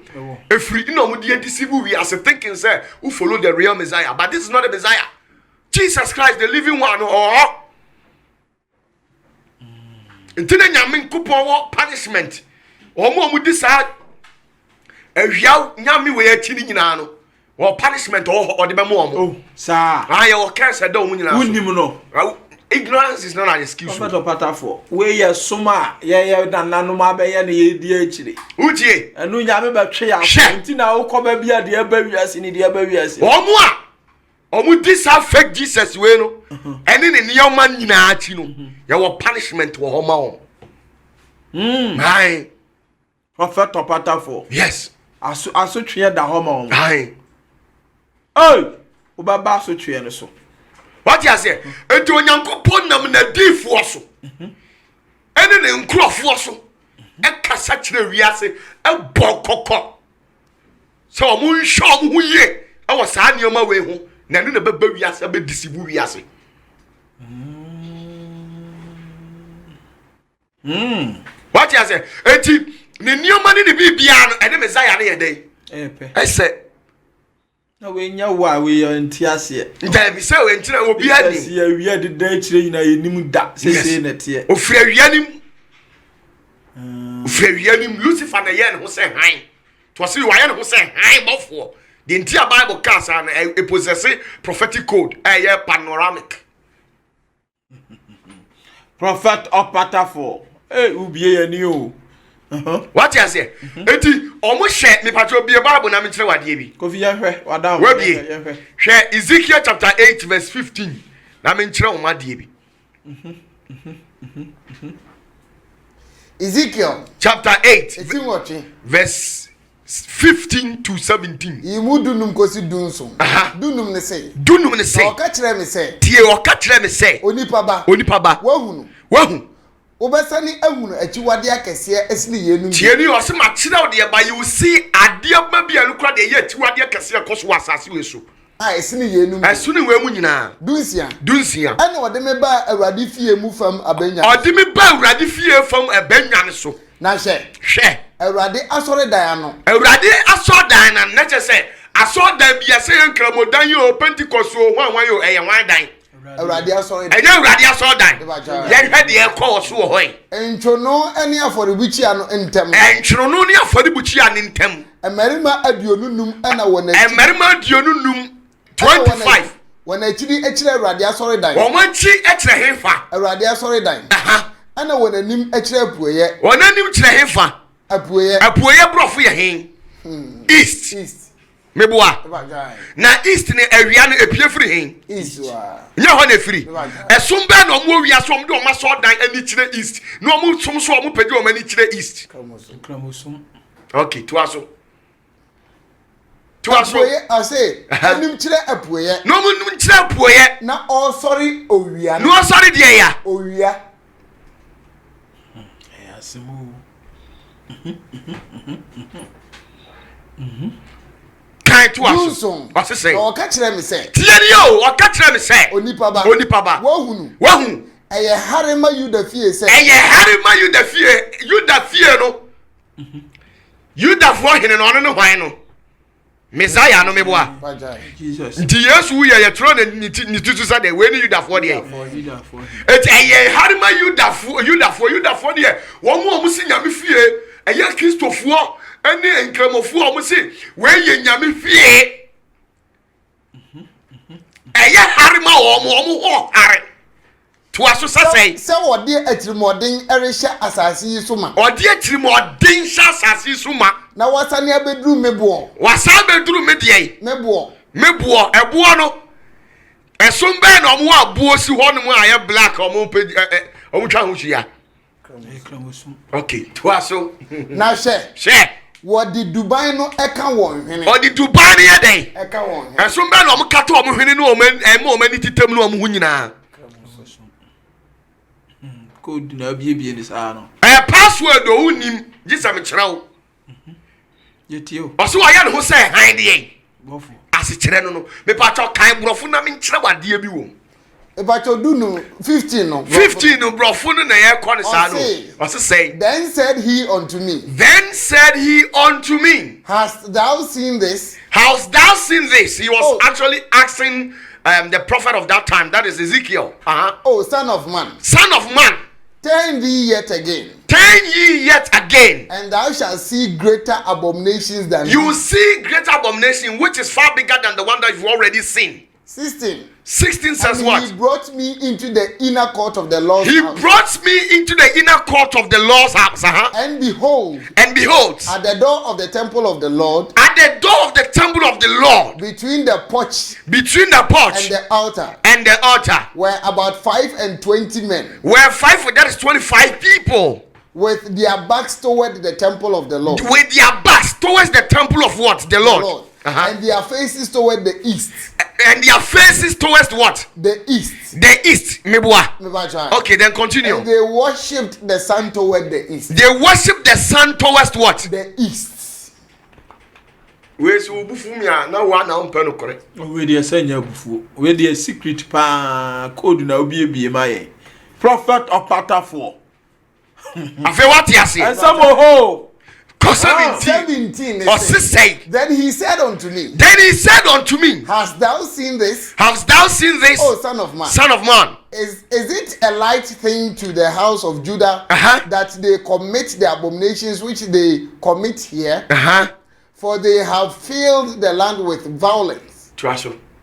efiri no mu de deceive wiase thinking say who follow the real Messiah, but this is not the Messiah. Jesus Christ the living one Ntine nyame nkopon wo punishment omo di sa ehia nyame we achi ni nyina no wo punishment o de be mo omo sa aye wo cancer da omo nyina unim no ignorance is not an excuse. Prophet opatafo we ye soma ye dananu ma be ye ne ye di akire utie enu nyame be twe ya ntina wo ko ba bia de ba wiase ni de ba wiase omo a omo di sa fake Jesus we no ene ne nyoma nyina achi no ye wo punishment wo ho ma wo Aye. Prophet opatafo yes aso twe da ho ma wo aye wo ba aso twe ne so what you say enti onyankopon nam na difo so ene ne nkrofo so e kasa kire wiase e bokoko so omo nhwo omo huye e wo saa nioma we ho na ne beba wiase be disibu wiase what you say enti ne nioma ne bibia no ene Messiah ne ye dey ese na we nya wa we ntiase nda bi se we ntira obi ani se awia de da kire nyina yenim da se na tie ofri awianim ofri awianim Lucifer na ye ne ho se han to se wa ye ne ho se han bofo the entire Bible cast and a possess prophetic code panoramic. Prophet opatafo ubie ye ni o what you say eti omo share me patro bie Bible na me kire wade bi kofi ya hwe wadam share Ezekiel chapter 8 verse 15 na me kire o ma de bi Ezekiel chapter 8 verse 15 to 17 Imudunum kosi dunso dunum ne say o ka kire me say tie o ka kire me say onipa ba wahunu obesani ahunu achiwade akese esini yenum tieni o se ma kire o de ba you see ade ma bia no kra de ye achiwade akese koso asase we so esini yenum esuni we mu nyina dunsia ana ode me ba awurade fie mu fam abenya ode me ba awurade fie fam abenya ne so na hwe awurade asore dan no awurade asore dan na che se asore dan bia se nkramodan yo Pentecost o hwan yo eye hwan dan awurade asore dan awurade asore dan ye hwe de e ko so ho yi enchono eni aforibuchia no ntem enchono ni aforibuchia ne ntem emerima adionunum ana wona emerima adionunum 25 wona achiri echire awurade asore dan won chi echire hefa awurade asore dan ana wona nim echire apueye wona nim chire hefa apueye brofo ye hen east meboa na east ne awia no epie firi hen east wa nya ho na firi esum be na omo awia so omo de omo so dan ani chire east na omo sum so omo pedi omo ani chire east kramusum okay to aso apueye ase anim chire apueye no omo nim chire apueye na all sorry owia no sorry de ya owia asimu kai to aso wase say o ka kire me say tieni yo o ka kire me say onipa ba wahunu eye harema yuda fie say eye harema yuda fie no yuda fo hene no no hwan no Messiah no meboa Jesus nti Yesu ye tro na ni tutu sa de we ni yuda fo de et eye harema yuda fo de wo mo si nyame fie eye Kristofo ene enkramofo o si we ye nyame fie eye harema o mo ho hare to aso sasai se wode atirimoden erehye asase yi so ma ode atirimoden hye asase yi so ma na wasane abeduru mebo wasa beduru medie mebo ebo no esom be na omo abuo si ho no mu aye black omo twa ho hia okay to aso na hye wodi Dubai no eka won hwene wodi Dubai ne yeden eka won esom be na omo kato omo hwene no omo ni titem no omo hu nyina code na bie ni saa no password o unim gisa me kire wo yetio oso wa ya ne ho say han de bofo ase kire no me pa cho kan brofo na me kire wade bi wo e ba cho du no 15 no 15 no brofo no na ye ko ne saa no oso say then said he unto me hast thou seen this he was actually asking the prophet of that time, that is Ezekiel. Oh, son of man, turn ye yet again, and thou shalt see greater abominations than you will see greater abomination, which is far bigger than the one that you've already seen. 16 says and what? He brought me into the inner court of the Lord's house. He brought me into the inner court of the Lord's house. And behold, at the door of the temple of the Lord, between the porch and the altar, were about 520 men. That is 25 people. With their backs toward the temple of the Lord. With their backs towards the temple of what? The Lord. And their faces toward the east. And their faces towards what? The east. The east. Okay, then continue. And they worshipped the sun toward the east. They worshipped the sun towards what? The east. We so bufu mi na wa na umpe no kore. We dey senya bufu. We dey secret pa code na obi ebie maye. Prophet Opatafo. Afi what you say? And some ho. 17. Then he said unto me. Hast thou seen this? Oh, son of man. Is it a light thing to the house of Judah that they commit the abominations which they commit here? For they have filled the land with violence.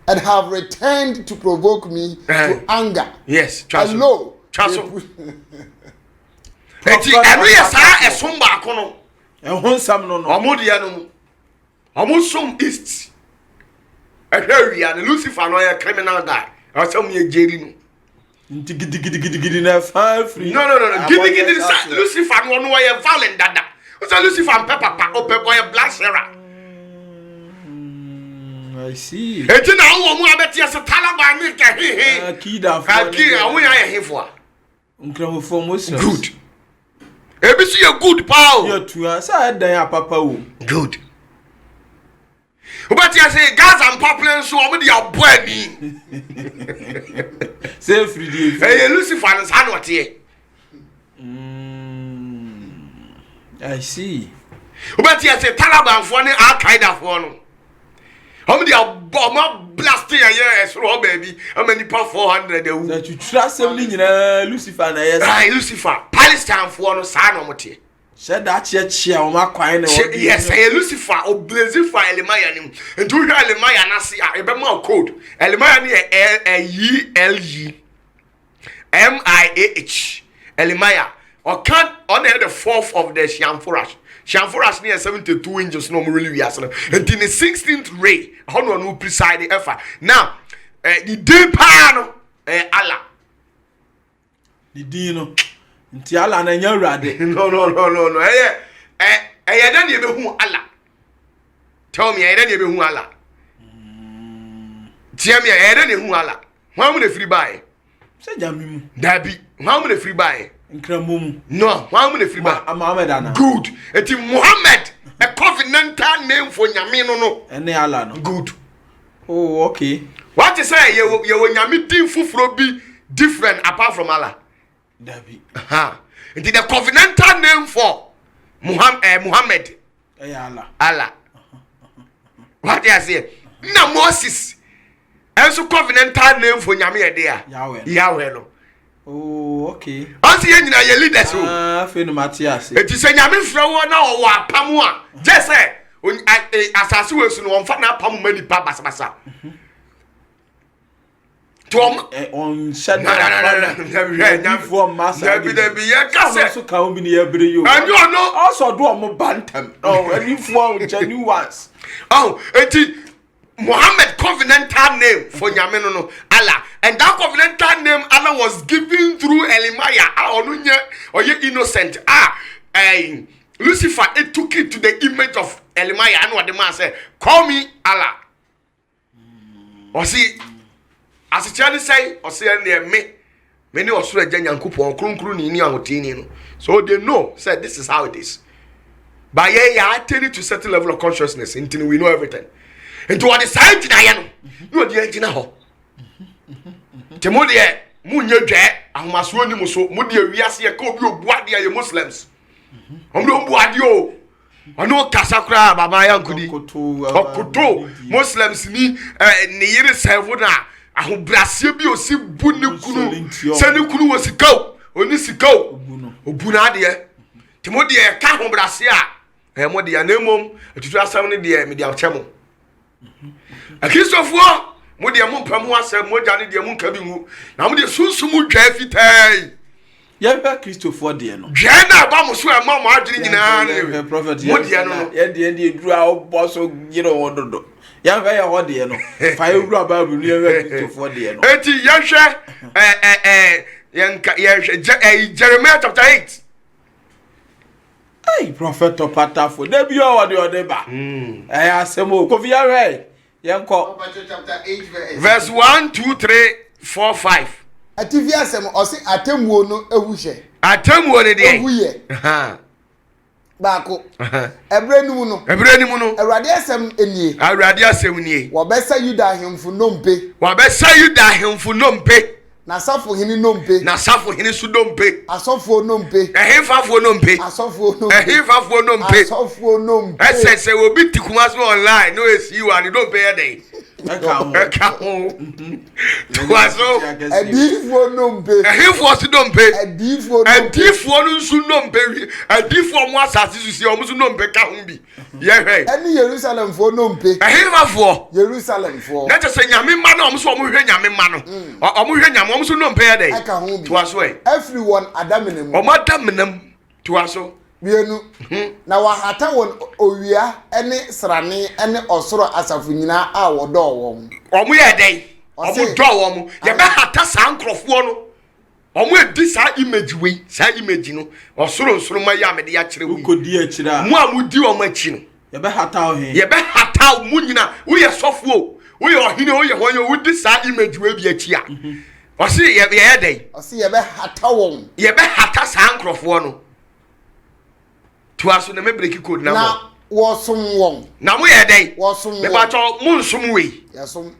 And have returned to provoke me to anger. Yes. And lo. Ehonsam no. Omodia no. Omosom east. Ehwia na Lucifer no ya criminal guy. Asam ye jeri no. Gidi na fa free. No. Gidi Lucifer no ya violent dada. O say Lucifer pepper o pepper ya black sarah. I see. Eti na wo mu abeti ase Taliban ni ka he. Akida for. Akida awon ya hefo a. Nkramo for Moses. Good. Ebisi ye good pa o. Ye tu asa dan ya papa o. Good. Obati say gas and pipeline so omo dey aboani. Say free dey. Eh Lucifer no sa no tie. I see. Obati say Taliban fo ne Al-Qaeda fo no. Omo dey bomb blasting aye esro baby. How many pa 400 dey. That you trust them nyina Lucifer na yes. Ah Lucifer, Palestine fo no sa no mo tie. Said that chia o makwan na. Yes, Lucifer o blazing for Elimaya nim. And you hear Elimaya na see e be more code. Elimaya ni Eliah. Elimaya. Or can't on the 4th of the Shamfurash. Shamfurash near 72 inches no really we as. And in the 16th ray, how no preside the effort. Now, the day pan Allah. The dino. Nti Allah na nya urade. No. Dan ye be hu Allah. Tell me dan ye be hu Allah. Tell me dan ye hu Allah. Why mu na free buy? Say jamimu. Dabi. Why mu na free buy? Nkramomu. No, why mu na free buy? Muhammad ana. Good. Eti Muhammad, a covenantal name for nyame no. Ene Allah no. Good. Oh, okay. What you say ye nyame din fufuro bi different apart from Allah? Dabi. It is the covenantal name for Muhammad. Allah. What do you say? Na Moses. Also covenantal name for Nyame there. Yahweh no. Oh, okay. Also you na your leaders o. Fenu Matthias. It is Nyame fra wo na o wa pam a. Just say asase we su no on fa na pam mani pa basabasa. On said no. For master. Be ya kase. So ka obi na every you. And you know also do am bantam. Oh, any for genuine ones. Oh, eti Muhammad covenantal name for Nyame no Allah. And that covenantal name Allah was given through Elimaya. Or ye innocent. Lucifer it took it to the image of Elimaya. And what the man said, call me Allah. Or see as a child say, or say near me. Many also a Janyankupo, Krunkru, Nini, and Otini. So they know, said this is how it is. But yeah, I tell you to certain level of consciousness until we know everything. And to what the side to Diana, you are the engine. Temodia, Munya Jet, and Maswani Muso, Mudia, we are see a copy of what they are Muslims. No Buadio. I know Kasakra, Babaya Kutu, Muslims ni near Savona. Aho brasie bi osi bu ne kunu se ne kunu wo sikao oni sikao obuna de timo de ka ho brasie a mo de ya na mom atutu asam ne de me de achemo akisofo mo de mo pam ho asam mo ja ne de mo nka bi hu na mo de sunsumu dwa fitai ye ba Christopher de no dwa na ba mo so e ma mo adwene nyina ne prophet mo de no ye de eduru a oboso giro wododo ya va ya hode no fa ewura Bible ni ya Christopher de no enti ye hwe Jeremiah chapter 8. Hey, prophet Opatafo, they be all the ba. Asemo, Kofi Yare, Yanko. Chapter 8, verse 1, 2, 3, 4, 5. Ativi asemo, osi atemuo no ewuhye. Atemuo ne de. Ewuye. Baako. Ebre nimu no. Awurade asem enie. Awurade asem nie. Wo besa Yuda ahemfo nompe. Na safo hini nompe. Su nompe. Asofo nompe. Ehemfafo nompe. Ese obi tikuma so online no esi wa ni nompe ye dey. Eka ho. Tuaso. Edifo nompe. Ehemfo si nompe. Edifo nompe. Edifo no su nompe. Edifo mo asase su si o mo su nompe ka ho bi. Ye hwe. Eni Jerusalem fo nompe. Ehemfafo. Jerusalem fo. Na tese nyame ma na o mo so o mo hwe nyame ma no. O mo hwe nyame o mo su nompe ye dey. Eka ho bi. Tuaso e. Everyone adamenem. O ma damenem. Tuaso. Bienu na wahata won owia ene srane ene osoro asafo nyina a wodo won omo ye den omo do won ye be hata sa nkrofo no omo edi sa image we sa image no osoro nsoro ma ya mede ya kire we ukodi a kire a mu amudi omo achi no ye be hata o he ye be hata mu nyina wo ye sofo wo ye ohine wo ye honye wo di sa image we bi achi a o se ye den o se ye be hata sa nkrofo no Tuaso na me break code na mo. wɔsom wɔn na mo yɛ dɛn wɔsom me ba cho mo nsum we yɛsom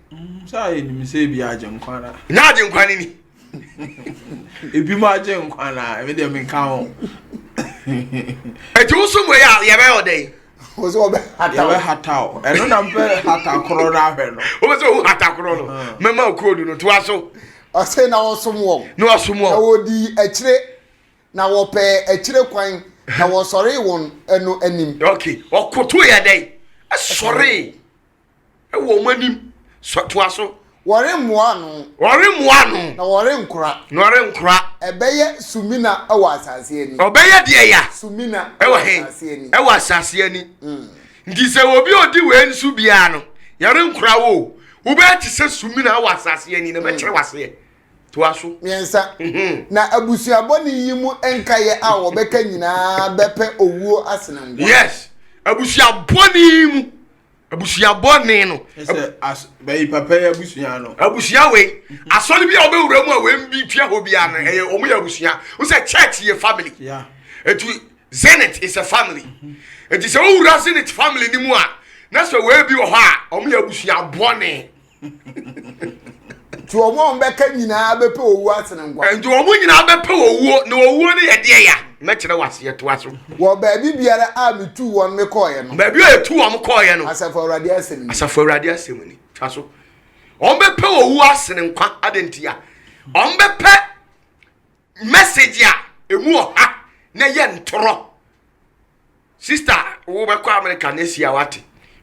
Say ni say bi agye nkwana. na ade nkwane ni Ebi ma agye nkwana, e dey me kan ho. eti usum we ya ye be odɛn wɔsɛ wɔbɛ Ya we hata hataw. Eno na mpe hata koro na hwe no. o be so atakoro no mema kodu no to aso ɔsɛ na wɔsom wɔn no asum na wo wɔdi akyire na wɔpɛ akyire kwan na wɔsɔre wɔn ɛno anim okay okoto ye dɛn asɔre e wo manim so to aso wɔre mmoa no ore moa no na wɔre nkora no ore nkura ɛbɛyɛ sumina ɛwɔ asase ani obeye de ya sumina ewa he asase ani ewa asase ani nti se obi odi we nsu bia no yare nkura wo wo be ti se sumi na ewa asase ani na be kire wase to aso miɛnsa na abusuabɔne yi mu ɛnkaeɛ a wɔbɛka nyinaa bɛpɛ owuo asenangwa yes abusuabɔne mu abusuabɔne no Ese as be papa ya busua no. abusua we asɔre bia obewura mu a we mbi twia ho bia no ɛyɛ omu ya abusua wo se church ye family Yeah. etu Zenith is a family it is a wura Zenith family ni mu a na so we bi wɔ hɔ a omu ya abusuabɔne nti ɔmo bɛka nyinaa bɛpɛ owuo asenangwa nti omu nyina bɛpɛ owuo na owuo no yɛ de ya mɛkyerɛ wase to aso wɔ baabi biara a metu wɔn mekɔɔyɛ no baabi a etu wɔn kɔɔyɛ no asafo awurade asɛm ni asafo awurade asɛm ni to aso on bɛpɛ owuo asene nkwa adentia on bɛpɛ message a emu ɔha na yɛ ntoro sister wo bɛkɔ America na esi awate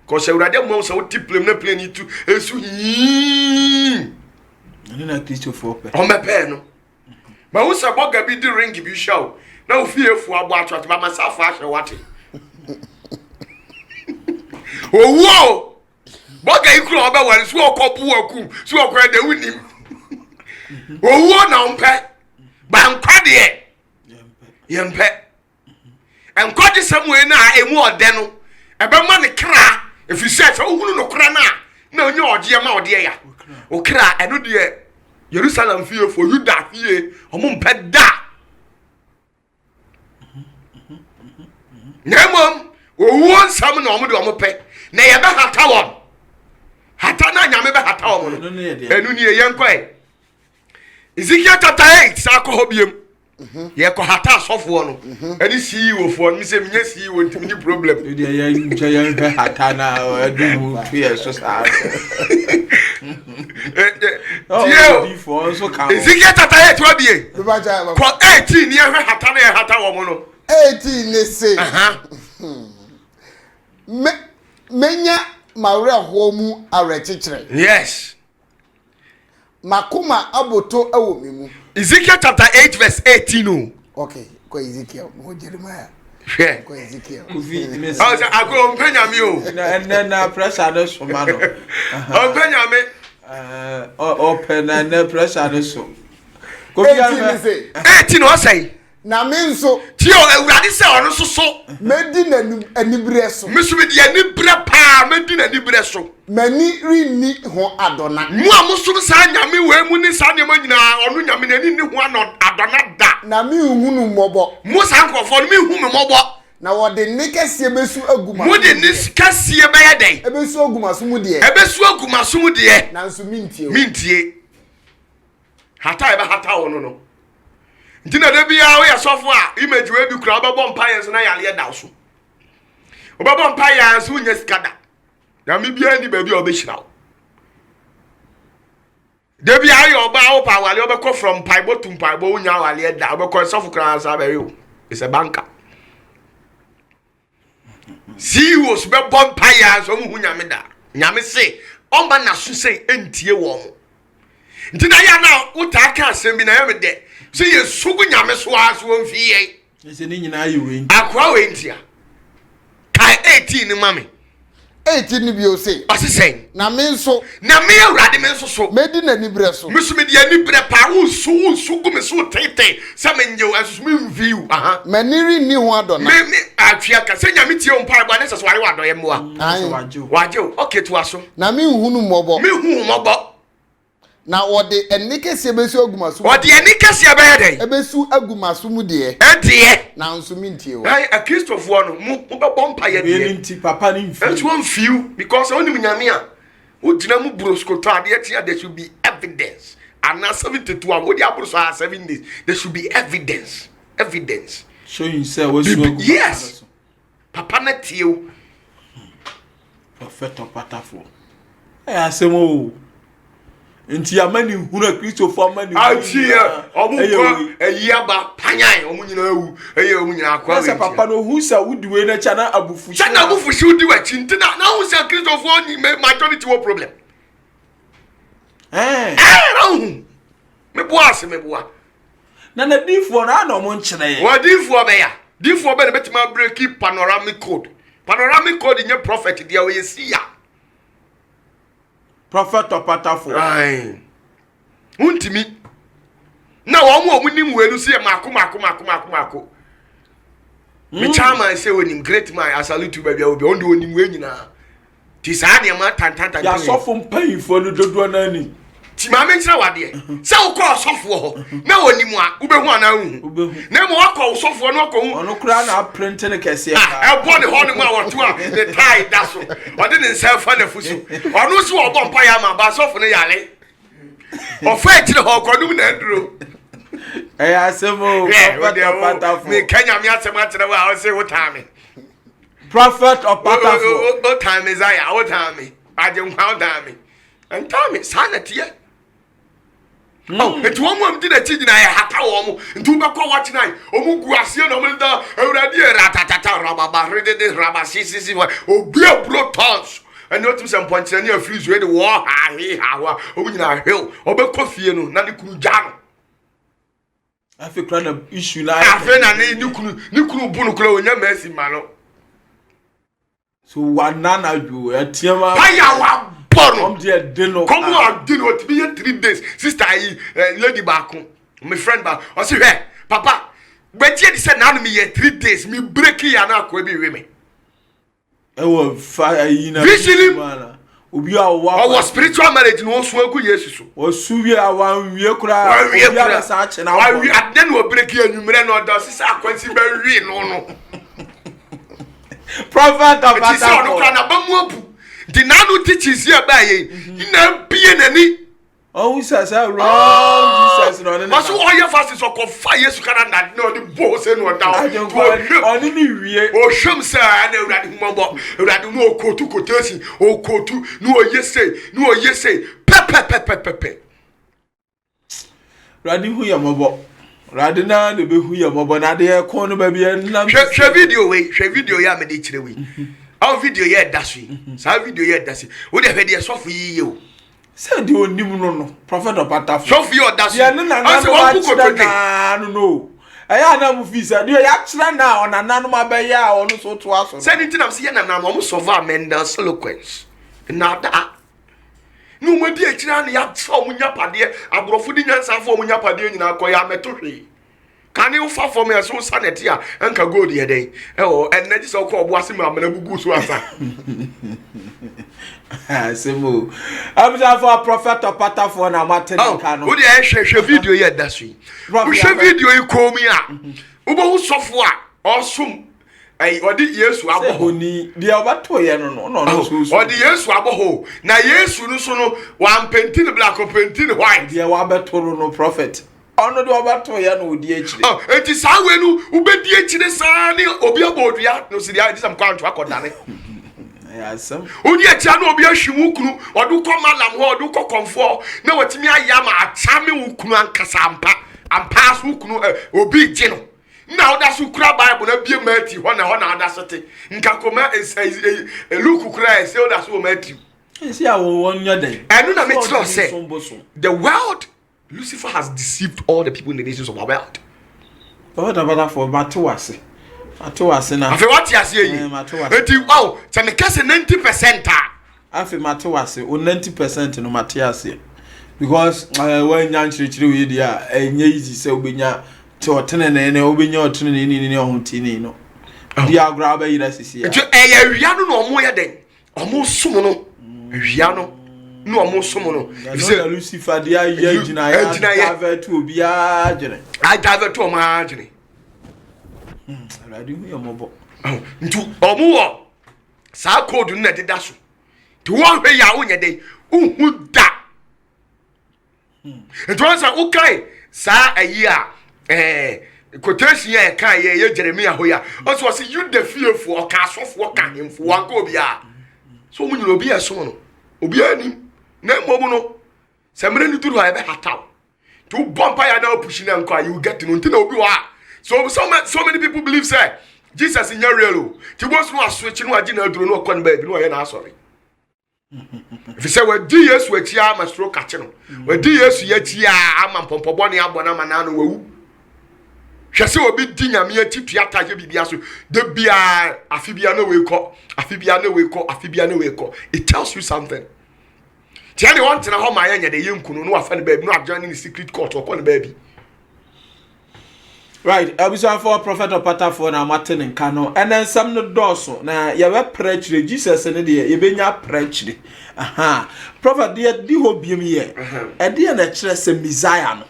kɔsɛ awurade mo sɛ wo ti plane na plane itu esu yii Eno na Christopher pe. on bɛpɛ no ma wo sɛ bɔga bi di ring bi show na wo fie fu abo atwat ba masafo ahwe wate owuo bɔga ikuro ɔbɛware so ɔkɔbu akum so ɔkɔ de wunim owuo na ɔmpɛ ba nkwa de yɛmpɛ nkɔgye sɛm na emu ɔdɛ no ɛbɛma ne kra efisɛ sɛ ohunu no kra na onye ɔgye ma ɔde ya okra ɛno de Jerusalem fie for Juda fie ɔmo mpɛ da nemom owuo nsam na ɔmo de ɔmo pɛ na yɛbɛ hata wɔn hata na nyame bɛ hata wɔn no ɛnu nie yɛnkɔ Ezekiel chapter 8 sa kɔ hɔ biem yɛkɔ hata asɔfoɔ no ɛne CEO foɔ no sɛ menye CEO ntimi ni problem Odi ya nche ya hwe hata na edu mu tue so sa. Tio Before so kan. Ezekiel chapter 8 wa bie bɛbagya kɔ 18 ni yɛhwɛ hata na yɛ hata wɔ mo no 18 ne se menya mawerɛhoɔ mu awerɛkyekyerɛ yes makoma aboto ɛwɔ me mu Ezekiel chapter 8 verse 18 no okay kɔ Ezekiel mo Jeremiah hwɛ kɔ Ezekiel Kofi miss. ɔsɛ ago mpanyame o Na pressure no so ma no. mpanyame Open na pressure no so. 18 ne se 18 no ɔsɛ na me nso tio awurade sɛ ɔno so so medi n'anibere so mesu me de ani brɛ paa medi n'ani brɛ so m'ani renni ho adɔna mu a musom saa nyame wei mu ne saa nneɛma nyinaa ɔno nyame n'ani ne ho adɔna da na menhunu mmɔbɔ mo saa nkurɔfoɔ no mehu me mmɔbɔ na wɔde ne kɛseɛ bɛsu agu ma mo de ne kɛseɛ bɛyɛ dɛn ɛbɛsu agu ma so mu deɛ ɛbɛsu agu masom deɛ nanso mentie o mentie hata ɛbɛ hata wɔ no no nti na da biara woyɛ sɔfo a image wei bi kura wobɛbɔ mpa yɛ so na yɛaleɛ da so wobɛbɔ mpa yɛ so wonya sika da nyame biara ni baabi a wobɛhyira wo da biara yɛ ɔbaa wo pa awaleɛ wobɛkɔ from mpaebɔ to mpaebɔ wonya awaleɛ da wobɛkɔ sɔfo koraa saa bɛwe wo it's a banker CEOs bɛbɔ mpa yɛ so ɔmo hu nyame da nyame se ɔmba naso sɛ ɛntie wɔn nti na yɛ na wotaa ka asɛm bi na yɛ me dɛ sɛ yɛ sugu nyame so a so wɔmfi yɛ Ese ni nyina yi we. akoa wei ntia kae 18 ne ma me 18 ne bio se ɔse sɛn na me nso na me awurade me nso so medi n'anibere so meso mede ani berɛ paa wonsu gu me so tete sɛ menyew ɛsoso memfi wo aha m'ani renni ho adɔna me atwea ka sɛ nyame tie wo mpaebɔ ne sɛ so ware wadɔyɛ mmoa Aye. Wajo. wagye wo okay toa so na menhunu mmɔbɔ mehu mmɔbɔ na wode enikese besu agumaso wode enikese abeye den ebesu agumaso mu de na nso mintie wo a Christopher no mu bompa ye de nti papa ni mfi and one few because onim nyame a odina mu broskoto ade tia there should be evidence and now 72 hours what the abroso 7 days there should be evidence showing say we su yes papa na tie prophet opatafo asemo nti amani huna Christopher amani atia omuko eyaba panyan omunyina ewu eye omunyina akwa we papa no husa wudiwe na chana abufushi chana abufushi wudi wa chinti na husa Christopher ni majority wo problem me boa na difo na no mo nkyere wa difo be na betima break panoramic code nye prophet dia we see prophet opatafo ai untimi na wo mo nim wenu se mako me chairman say onim great man I salute you baby obi ondo onim we nyina ti sa ne ma tantan ya sofo mpayifo no dodo na ani ti ma me nkyira wade se wo ko sofo ho na onim a ubehu ana hu na mo akọ sofo no akọ hu ono kura na print ne kese e bo ne ho ne ma woto a the tie da so ode ne nselfa na fusu ono so obo mpa ya ma ba sofo ne yale o fa etire ho kodum na aduro asemo prophet opatafo me kanya me asem atire wa o se wo time prophet opatafo o time is I o time aje nkwa time and time sanity oh etu omo am di na chi na ya hata wo mo ntu be ko watch nine omu gu asie na mo da awurade ratatata rababa redede rabasisi obi abro tons and otum some point na ya freeze we the war ha he ha omu nyina hill obekọ fie no na de kunu ja no afi kra na issue na afi na ni kunu bunu kra onya mercy ma no so wanana ju etiema aya wa Come there, Dino. Come on, Dino. To be here 3 days. Sister, lady back, my friend back. I say, hey, Papa, but you said now me here 3 days. Me break here and I could be with me. Oh, fire in a vision. Ubi our spiritual marriage no so ku Jesus. O suwi awan wie kura. Obi ala sa che na. Wa wi aden wo break here numere no do sisa akwansi ba wi no. Prophet of God. Ti so no kana ba mu apu. The nano teaches here by in being any. Oh, says wrong. Jesus, no, but so all your fast is of fire. You cannot know the boss and what down. Oh, Shum, sir, I know that no kotu quotation or kotu, no, yes, say, pepe. Radin who ya mobo. Radina, the be who ya mobo, na de corner baby and share video, ya me ditch away. Our video yet that's we. Sa video yet that's it. We dey hear so for you. Say the onim no prophet opatafo. So for you that's. Yeah, I say one book no. Aya na mu visa. Dey ya kira na ona nanu ma be ya onu so to aso. Say the thing am say na mo solve Mendel's eloquence. Na da. No mo di akira na ya so mo nya pade abrofo di nyansa fo mo nya pade nyina akoya metohwe. Can you fall for me as so sanity and can go the day? Oh, and then so called Boasim Gugu Suasa. Simo. I'm just for a prophet or patafo na matin. Oh, would you share video yet? That's we. Share video you call me up. Ubo software awesome. I or the years to aboni. The abato ye no. Or the years to aboho. Na yes, you know, one painting black or painting white. The abato no prophet. Ono do abato ya no odi akire. Oh, enti sa wenu ubedi akire sa ni obi abodua no si dia disam kwanto akodane. Yasam. Odi akire na obi ahwimu kunu, odu ko malam ho, odu ko komfo, na watimi ayama achame wukunu ankasa ampa so wukunu obi gye no. Na oda so kura Bible na bie Matthew ho na oda sote. Nka koma Luke kura se oda so Matthew. Esi awo wonya den. Enu na me tell say the world Lucifer has deceived all the people in the nations of our world. What about for Matuase? Matuase na. Afi what you say? Enti wow, say me kase 90%. Afi Matuase, o 90% no Matiase. Because when yan chiri we dia enye easy say obenya te otene ne obenya otene ne ohutini no. Dia agura ba yira sisi ya. Enti eye wia no omo ye den. Omo sum no. Wia no. no omo som no if say Lucifer dia ye gina ya divert obi agene I divert to ma agene already hu ye mobo ntu omo wo sa code na deda so ti won hwe ya wonye dey uhu da ntu onsa ukai sa ayi a quotation ya kan ye Jeremia ho ya also say you the fearful o ka sofo ka hemfo wan ko obi a so munyi obi a so no obi ani na momu no samre ni turu ha be hataw to bompa ya na push na nko you get no ntina obi wa so many people believe say Jesus in your real ti wo so aswitch no agi na duro no ko ba bi no ye na asori if say we di Yesu achi ama stro kache no we di Yesu ya chi ama mpompobo ne abona ma na no wawu hwese obi di nyame achi tuata je bibia so de bia afibia no we ko afibia no we ko afibia no we ko it tells you something tiane want na ho ma ya nya de yenkunu no afa ne baby no adjoin in secret court or ko ne baby. Right, Abusa for prophet opata for na Martin in Kano, and then some no doso. Na ya we preach Jesus and the ye benya preach. Aha. Prophet dear di ho biem ye. E dia na kire se Messiah no.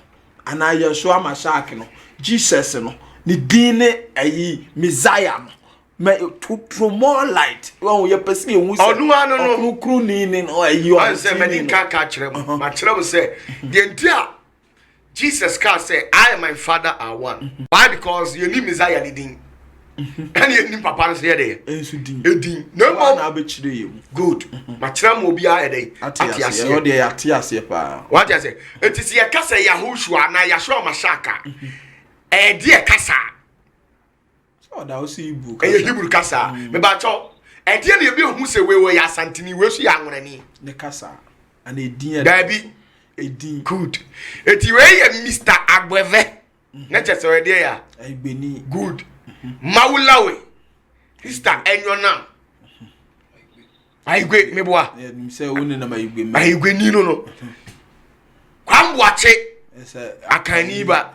Ana Yeshua Mashak no. Jesus no. Ni dine ayi Messiah no. Me to more light. Well ye person ye hu se. Onu anu no. Kru ni no ayi o. I say me din ka kire mo. Ma kire mo say the entire Jesus Christ say, I and my Father are one. Why? Because you need Messiah leading. And you need Papa say there. Edin. No more na be chire you. Good. Machira mo bia e dey. Atiase. O dey atiase pa. What you say? It is ye kasa Yahushua na Yeshua Mashaka. E dey kasa. So da o si Hebrew. E Hebrew kasa. Me ba cho. E dey na e bi hu se we ya santini we so ya nworani. Ne kasa. And e din Dabi. Edin Good. Eti we ye Mr. Agbeve. Na chese we dey ya. Agbeni. Good. Mawulawe. Mr. Enyonam. Aigwe meboa. Nim say woni na maigwe. Aigwe ni no. Kwamboache. Ese akani ba.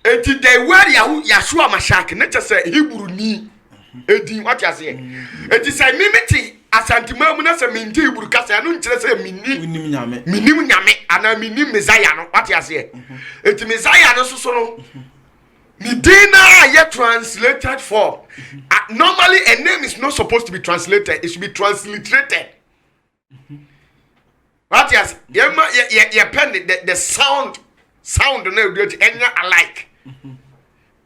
Eti dey where Yeshua Mashak na chese Hebrew ni. Edin what you say? Eti say mimiti asantima mu na se minti Hebrew kasa no nkire se minim nyame ana minim Messiah no what you say? Eti Messiah no so no Nidina ye translated form. Normally a name is not supposed to be translated, it should be transliterated. What you say? You pen the sound no do any alike.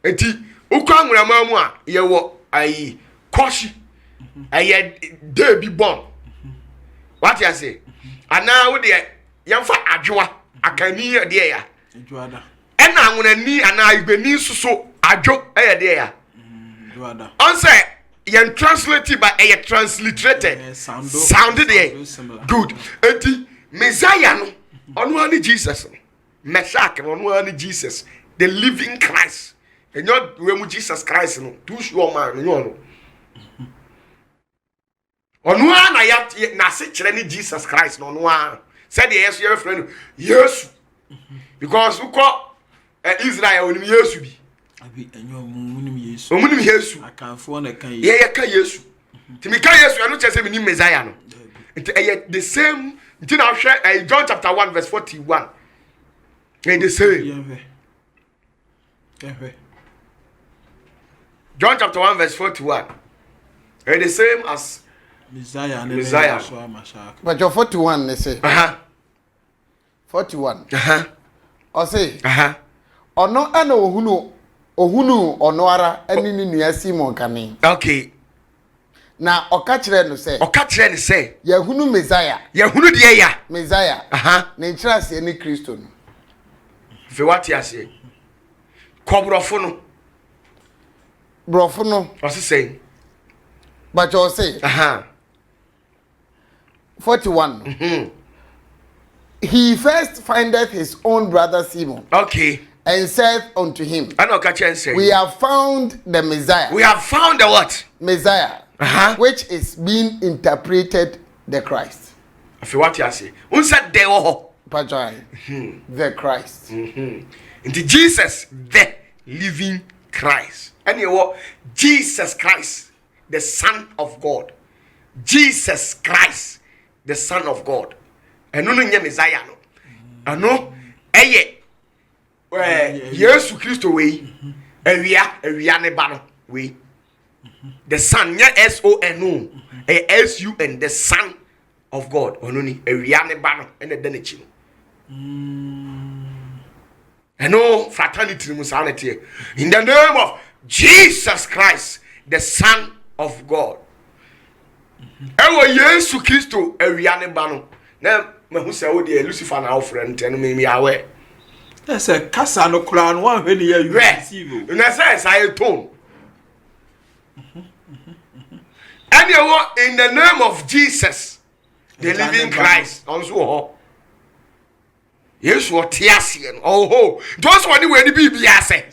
Eti ukwa mamu a ye wo ayi koshi aye dey be born. What you say? Ana wo de yemfa adwoa akani ye de ya adwoada ena anwonani ana igbeni suso adwo ye de ya adwoada on say yen translate by a transliterated sounded there good enti Messiah no onu ani Jesus Meshach onu ani Jesus the living Christ and you we mu Jesus Christ no too sure man no onu ana ya na se kire ni Jesus Christ no no a said the yes your friend yes because who call Israel onim Yesu bi abi enyo munim Yesu omunim Yesu akanfo na kan ye ka Yesu timi ka Yesu eno chese mi ni Messiah no the same until now share John chapter 1 verse 41 the same John chapter 1 verse 41 the same as Messiah. But your 41 they say 41 or say ono ana ohunu ono ara eni ni nua Simon kane okay na okachire no say yahunu Messiah yahunu de ya Messiah na nchirase ni Kristo no fe what ya say kobrofo no brofo no o say but you say 41 he first findeth his own brother Simon okay and said unto him say we have found the Messiah we have found the what Messiah which is being interpreted the Christ afi what you say unsa de wo the Christ into Jesus the living Christ and you Jesus Christ the Son of God Jesus Christ the Son of God eno no nye Messiah no ano eye Yesu Kristo we awia ne ba no we the son nya SON SUN the son of God ono ni awia ne ba no ene da na chi no fraternity musanity in the name of Jesus Christ the son of God ewo Yesu Kristo awia ne ba no na mahu se wo de Lucifer na ofre nteno me awe ese kasa no kra no wan hwe ne ya receive na say tone and you walk in the name of Jesus the living Christ also ho Yesu otiasie no oh those one we ni bibia say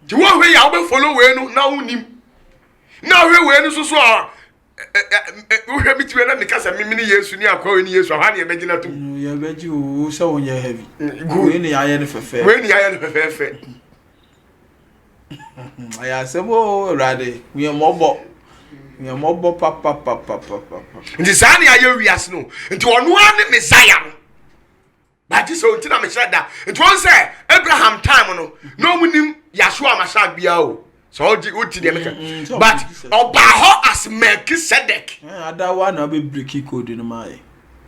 ti wo hwe ya wo follow we no na unim na hwe we no so wo hwe mi tiwe na me kasa mi ni Yesu ni akwa we ni Yesu ha na ye begina to ye begi o se wonye heavy we ni aye ne fefe aya se bo rade we mobo papa nti sa na aye wiase no nti ono ane Messiah no but so nti na me shada nti won say Abraham time no munim Yahshua Mashiach bia o so uti dem but oba ho as Melchizedek ada wa na be break code no mai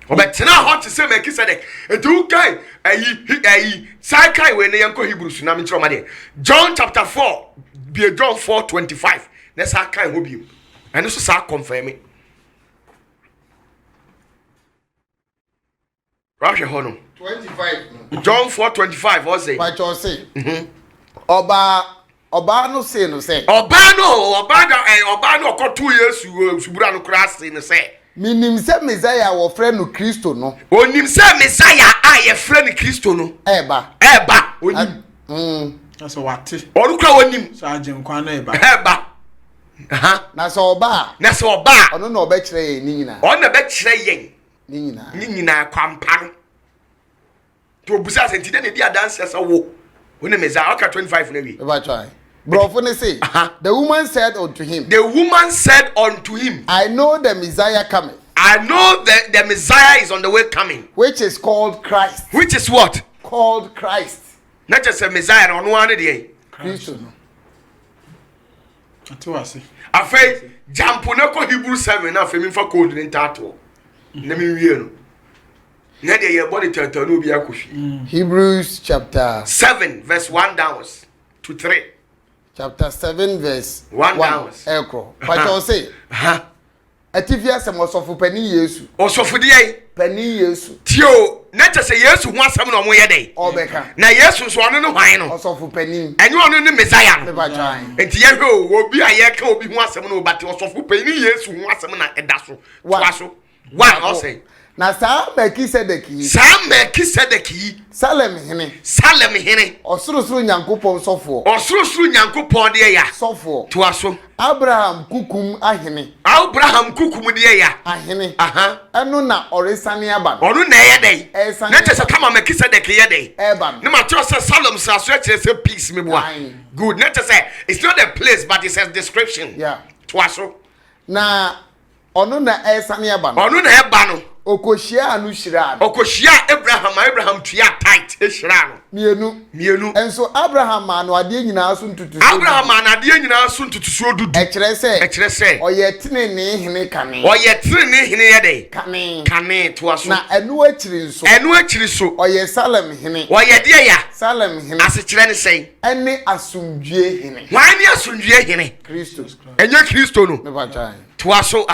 obetena ho to say Melchizedek etu kai ayi sai kai we ne yanko Hebrews na me chiro ma de John chapter 4 be John 4:25 na sa kai ho bi and so sa confirm me Russia hono 25 John 4:25 what say but you say Oba no say no say Oba no okotu Yesu subura no krase no say minim se Messiah wo frɛ no Kristo no onim se Messiah a ye frɛ no Kristo no eba onim so wate onu kra onim so agye nkwa na eba na so oba ono na oba kyerɛ ye ni nyina ono be kyerɛ yen ni nyina kwampa no to busa senti de di adanse asa wo oni Messiah aka 25 na wi eba try brofo ne say the woman said unto him I know the Messiah cometh. I know that the Messiah is on the way coming, which is called Christ. Which is what? Called Christ. Not just a Messiah on one day. Christ. Atuasi. Afei jampo na ko Hebrew 7 na afei mfa code ni tato. Na mi wie no. Na de ye body tata no bi akohwi. Hebrews chapter 7 verse 1 downwards to 3. Chapter 7 verse 1 downwards. Ekro. But you say, Atifia sem osofo pani Yesu. Osofo de ai? Pani Yesu. Tio, na te se Yesu ho asem no mo ye dey. Obeka. Na Yesu so ono no hwan no. Osofo pani. Enyo ono ne Messiah no. Ba twan. Enti ye hwe obi a ye ka obi ho asem no bate osofo pani Yesu ho asem na eda so. Twa so. One o say. Na sa Melchizedek yi. Sa Melchizedek yi. Salem hene. Osorosoro Nyankopon sofo. Osorosoro Nyankopon de ya. Sofo. Twa so. Abraham kukum ahene. Abraham kukum de ya. Ahene. Eno na oresane aba. Onu na ye dey. Na tese kama Melchizedek ye dey. Eba. Na ma tro say Salem sa so kire say peace me boa. Good. Na tese it's not a place but it's a description. Yeah. Twa so. Na onu na esane aba. Onu na eba no. Okoshia anu shira. Okoshia Abraham tuya tight e shira no. Mienu. Enso Abraham anu ade nyina so ntutu. Abraham anu ade nyina so ntutu so dudu. E kire se. Oye tene ne hene kane. Oye tene ne hene ye dey. Kane to aso. Na enu akiri so. Oye Salem hene. Oye de ya. Salem hene. Ase kire ne sei. Ene asumdue hene. Wan ni asumdue hene? Kristo. Enye Kristo no. Me ba try. To aso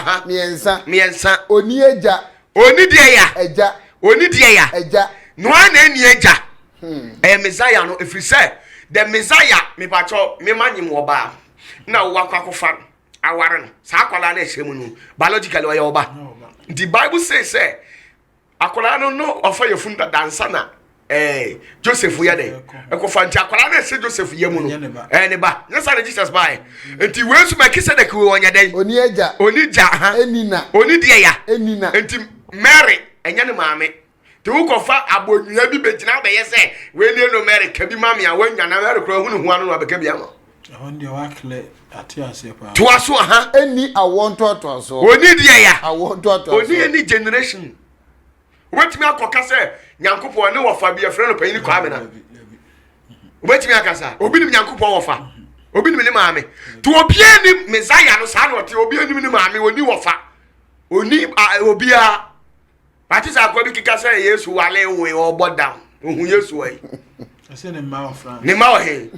Miensa. Oni eja. Oni de ya. Eja. Oni de ya. Eja. No na eni eja. Messiah no if you say the Messiah me pacho me manyim wo ba. Na wo akwakofa aware no. Sa akwala na ehemu no. Biologically wo ya wo ba. The Bible says say akwala no ofa yefunda dansa na Joseph ya dey. Ekofa nti akwala na se Joseph yemu no. Ne ba. Na sa Jesus ba. Enti we su Melchizedek wo onya dey. Oni eja. Oni ja. Enina. Oni de ya. Enina. Enti Mary enya ne maame te wo kofa abonua bi begina be ye se we nie no Mary ka bi maame a wanya na Mary kro hunu ho anu no abeka bi ama on de wa kle atiase pa to aso eni awonto to aso oni de ya awonto to aso oni any generation Wobetimi akoka se Nyankopon ne wofa bi efre no panyin kwa amena. Wobetimi akasa obi nim Nyankopon wofa. Obi nim ne maame. To obi anim Messiah no sa no te obi anim ne maame oni wofa. Oni obi a Pati sa kwa bi kika se Yesu wale we obodan. Ohun Yesu wai. I say the man of France. Ni ma he.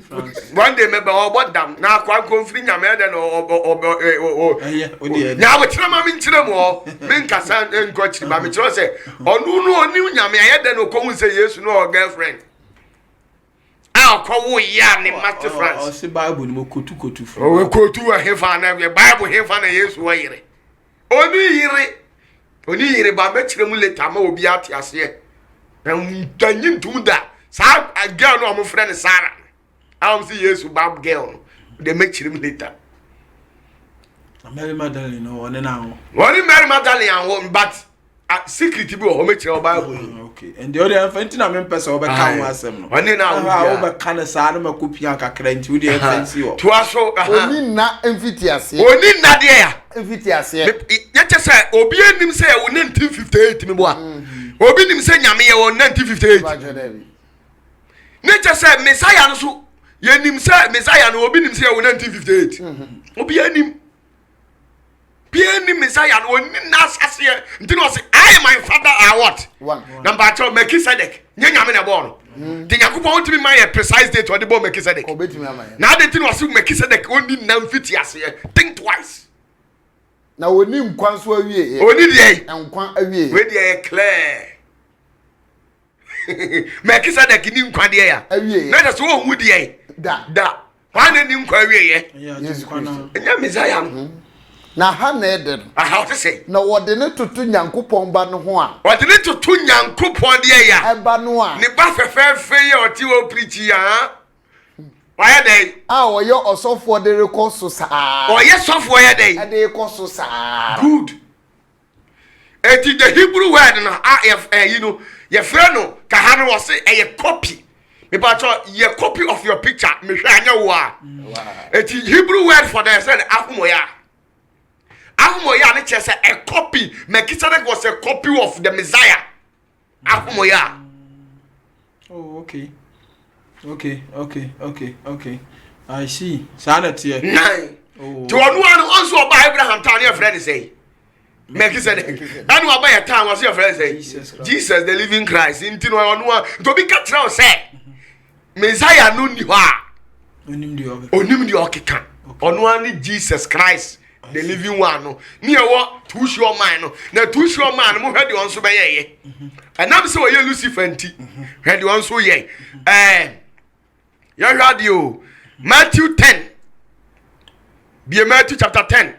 One day me be obodam na kwa konfiri nyame de no na we tira ma me ntira mo me nkasa enko chiri ma me tira se onu no oni nyame ayede no ko hu se Yesu no girlfriend. Ah ko wo ya ni Master France. O se Bible ni mo kotu fu. O we kotu a hefa na Bible hefa na Yesu wa yire. Oni yire ba me tira mu leta ma obi ate ase. Na ntanyi ntum da. Sa a girl no am friend Sarah. I am see Yesu bab girl. They make him later. Mary Magdalene no one now. One Mary Magdalene and but secret be o make your Bible. Okay. And the other infant na me person oba kan wasem no. One now oba kan sa na makopi an kakra nti wo dey fancy o. To aso Oni na mfitiase. Oni na de ya. Mfitiase. Ya che obi anim say wo 1958 me bo a. Obi nim say nyame ye wo 1958. Nature say Messiah no so ye nim say Messiah no obi nim say 1958. Obi anim Messiah no oni na asase nti no say I my father are what? One. Number 2 Melchizedek. Nye nyame na born. Ti Yakubon want me my precise date or the born Melchizedek. Obetumi amaye. Na the thing was Melchizedek only na mfiti ase. Think twice. Na oni nkwan so awie. Oni dey. Nkwan awie. We dey clear. Melchizedek ni nkwa dey ya. Awie. Na just wo hu dey. Da. Wan ni nkwa awie ye. Yes, kwana. Enya Messiah. Na ha na ede no. How to say? Na wode ne tutu Nyankopon ba no ho a. Wode ne tutu Nyankopon dey ya. Eba no a. Ne ba fefe ye oti wo preach ya. Why dey? A oyo osofo de rekoso saa. Oye sofo ye dey. E de rekoso saa. Good. Eti the Hebrew word na you know, your friend no ka ha no say a copy. Me ba cho ye copy of your picture. Me hwe anya wo a. Eti Hebrew word for the say ahumoya. Ahumoya ne che say a copy. Melchizedek was a copy of the Messiah. Ahumoya. Oh, okay. I see. Sanity. Nine. Oh. To one also about Abraham town your friend say. Melchizedek. And what by a town was your friend say? Jesus the living Christ. Into one to be cut now say. Messiah no ni wa. Onim di okeka. Ono ani Jesus Christ the living one no. Ni e wo to sure man no. Na to sure man mo hwede on so be ye. Anam se wo ye Lucifer nti. Hwede on so ye. Ya radio Matthew 10. Be Matthew chapter 10.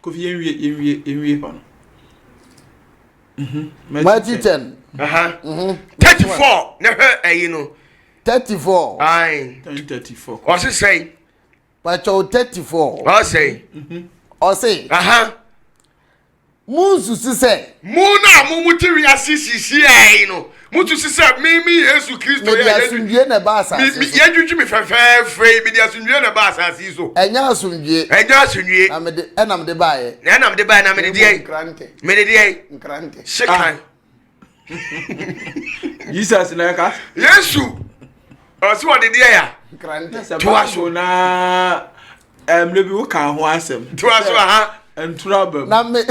Kofi yenwie pa no. Matthew 10. 34. Na you know. 34. Aye. 34. What's it say? Pacho 34. What say? O say. Musu say. Muna mumuti wi asisi you know. Mutu sise mi Yesu Kristo ya asundie na ba asase. Mi yedwudwu mi fefe mi dia asundie na ba asase so. Enya asundie. Na me de enam de baaye. Na me de die. Nkrante. Me de die. Nkrante. Shekan. Jesus na ka. Yesu. Osi wo de die ya. Nkrante. Tuaso na lebi wo kan ho asem. Tuaso Enturabem. Na me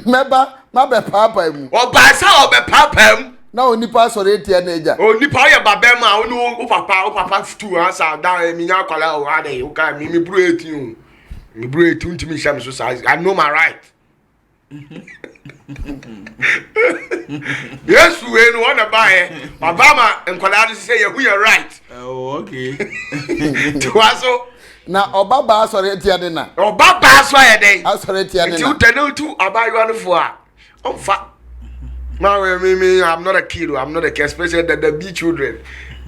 meba mabe papa mu. Obasa obepapam. Na onipa sore etia na eja. Onipa ye babema onu o papa tu ansa da mi nya kwala o ade o ka mi bru etin o. Mi bru etin ntimi sham so size. I know my right. Yes, we no wanna buy. Obama enkwala say you hu your right. Oh, okay. Tuaso Na obaba sore etia de na. Obaba so ye den. Asore etia de na. Ti utene tu abayo no fo a. Omfa. Now, I'm not a kid. I'm not a kid, especially the B children.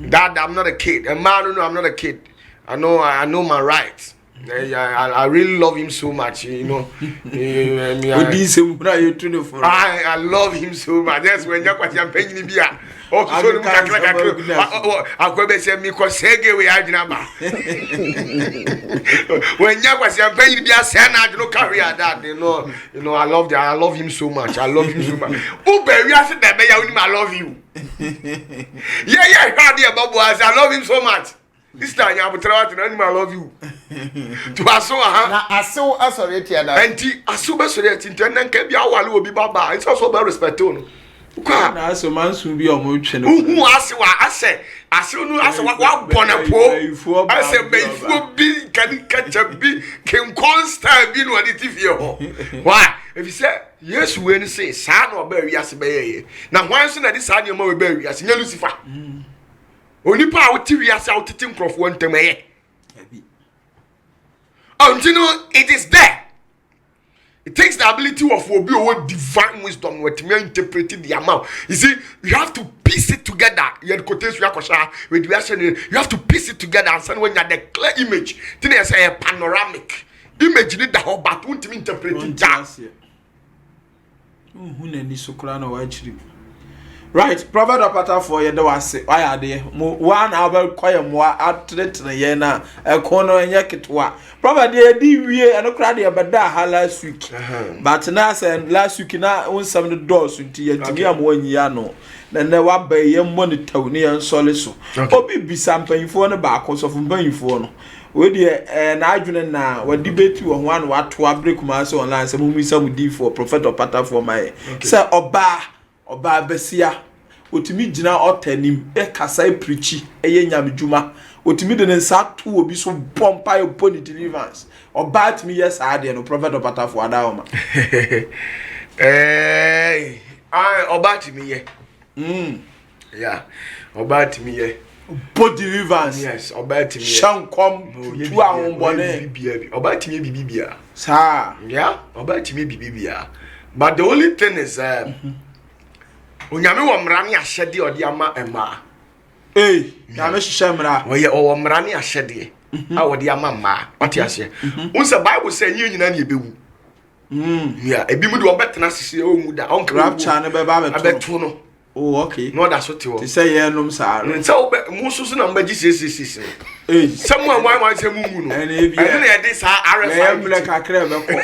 Dad, I'm not a kid. A man, no, I'm not a kid. I know my rights. I really love him so much, you know. I love him so much. That's when you're quite paying me. Oh, so I could say me cosege we are number. When you was your baby, I no career that you know. I love him so much. I love him so much. Ube be we are say that be ya I love you. Yeah, how dear Bobo I love him so much. This time you betra what I love you. To aso na asew asori etia da enti aso be sori enti nten nka bia wale obi baba it's also be respect no kwa na aso mansu bi o mo twe no uhu ase wa ase no ase wa bona po ase be fu bi kan kacha bi ken constant bi no ade tifie ho why if you say yes we ni say sa na oba wi ase be ye na hwan so na di sa na ma we ba wi ase nya Lucifer onipa a wo ti wi ase a wo tete nkrofo ntem ye you know, it is there. It takes the ability of obi or divine wisdom what me interpreting the amount. You see, you have to piece it together. You have to piece it together and send when you have the clear image. Then there's a panoramic image. Need the whole but won't interpret it down. Right, Prophet Opata for ye do ase why are they one hour kwaya mo atret na ye na ekono enye ketwa Prophet dey di wie eno kra dey beda ha last week but na say last week na unsam the doors nti ye timi am wanyi no na wa ba ye monitor ne ye nsole so obi bisa mpanfo no ba akoso mpanfo no we dey na adwene na wa debate wo ho an wa to break ma say online say mu sam di for Prophet Opata for my say oba besia otimi gina otanim e kasa preachi eye nyamedwuma otimi de nsa to obi so pompa e pony deliverance oba atimi yes ade no Prophet Opata for adaoma oba atimi ye yeah oba atimi ye body deliverance yes oba atimi ye shankom tu ahonbone bibia oba atimi bibia sa yeah oba atimi bibia but the only thing is onyame wo mra ne ahyede odi ama ema nyame hihye mra wo ye wo mra ne ahyede a odi ama ma wati ase unse bible say nyina ne ebewu yeah ebi mu de obetena sisi o mu da on rapture ne be ba beto no oh okay no da so te wo ti say ye num sa nse obe mu susu na mbaji sisi samu amwa se mu no ene na ye de sa RFI me mle kakra be ko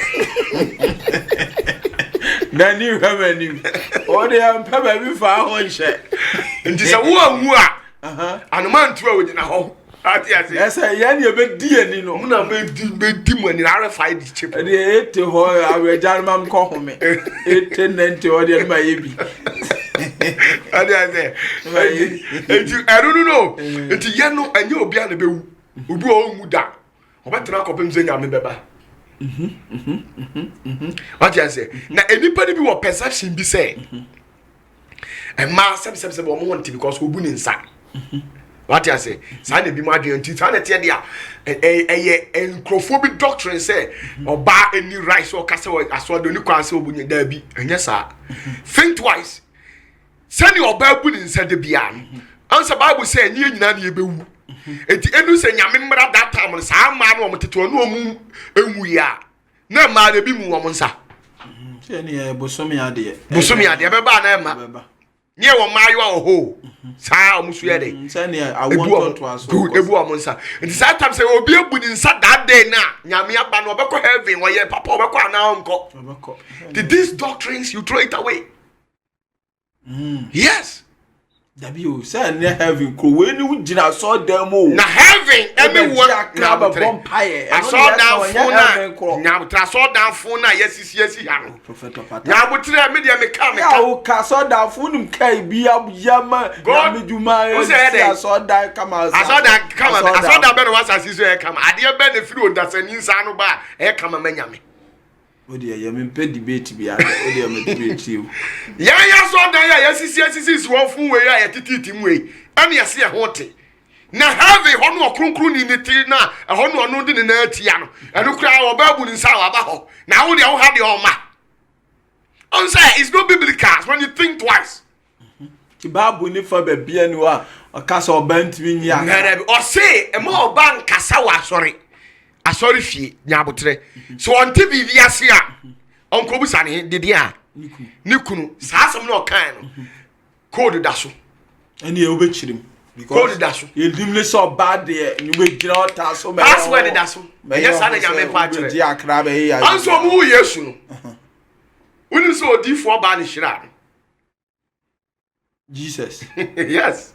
Nani hamani ode am pa ba bi fa ho nche nti se wo awu a anuma ntu a wogina ho ati ase esa ye ne be di ani no na be di mu ani RFI di chip de ete ho awejan mam ko home ete nante ode ma ye bi ati ase enti I don't know enti ye no anye obi an be wu obi o mu da obetena kopem ze nyame beba what you say na anybody be what perception be say and ma sem o mo want because obu ni nsa what you say say na bi mo adwen nti say na tie dia encrophobic doctrine say oba any rights or kase aso do ni kwan say obu ni da bi enye sa think twice say ni oba bu ni nsa de bia answer bible say ni nyina na ebewu eti enu se nyame mmra that time sa ma no omteto no omu enwu ya na ma de bi mu wo nsa se ni bosomi ade be ba na ma nye wo ma yo ho sa omusu ye de se ni I want to aso ebu o nsa enti sa time say obi ebu ni nsa that day na nyame aba no obekọ heaven wo ye papa obekọ ana onko these doctrines you throw it away yes W say near heaven ko we ni ugina so dem o na heaven everyone grab a vampire I saw down phone na nya saw down phone na yesi ha no Prophet Opata nya butre me dia me ka ya o ka so down phone kai bi abuyama na meduma ya so down kama I saw down be no was asiso e kama ade be na firi odasani nsa no ba e kama manyame odi ya me pe debate bi ade odi ya me debate you ya so dan ya sisi wo fun we ya tititi mu we ani ya se hote na have ho no okronkron ni niti na ho no no de na atia no eno kra wo ba bu ni nsa wa ba ho na wo de wo ha de o ma on say it's not biblical when you think twice ki babu ni fa ba bia ni wa akasa obantimi nya na o say e mo oba nkasa wa asori fie nyabotre so onte bibia ase a onko busa ne dede a nikunu saasem na okan no code da so ene e obechirim code da so ye dimle so bad de ni we gira ota so me password da so yes ana nyame pa kire di akra be ya anso mu yesu no woni so odifo ba ne hira Jesus. Yes.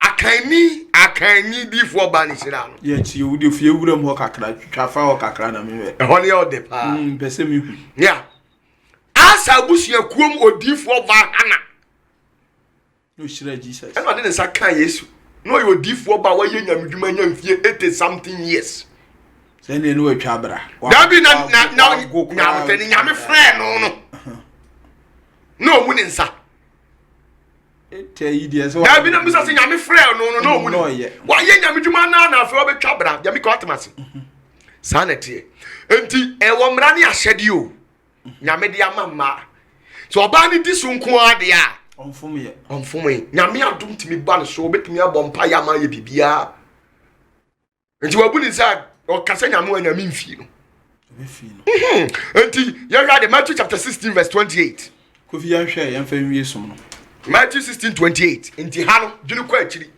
Akanni di for banishira no. Ye ti wo de fie wura mo kakra twafa wo kakra na me we. Ehone o de pa. Pese mi hu. Yeah. Asa busua kuom odifo ba ana. No shira Jesus. And what didn't say Yesu. No, you differ about what you nyam 80 something years. Say no atwa bra. That be now telling nyam friend no munin sa. Tell you there so. That be no say nyam friend no munin. Why ye nyam dwuma na afi obetwa bra. Dem ko atemase. Sanity. Enti e wo mra ne ahyede o. Nyam de amama. So oba ni disu nko ade a Onfum ye. Nyame adom timi ba no so obetimi abompa ya ma ye bibia. Enti wabu ni sa o kasa nyame wa nyame mfi no. Mfi no. Enti you read the Matthew chapter 16 verse 28. Kofi ya hwe ya mfa nwie som no. Matthew 16:28. Enti ha no dwene kwa akiri.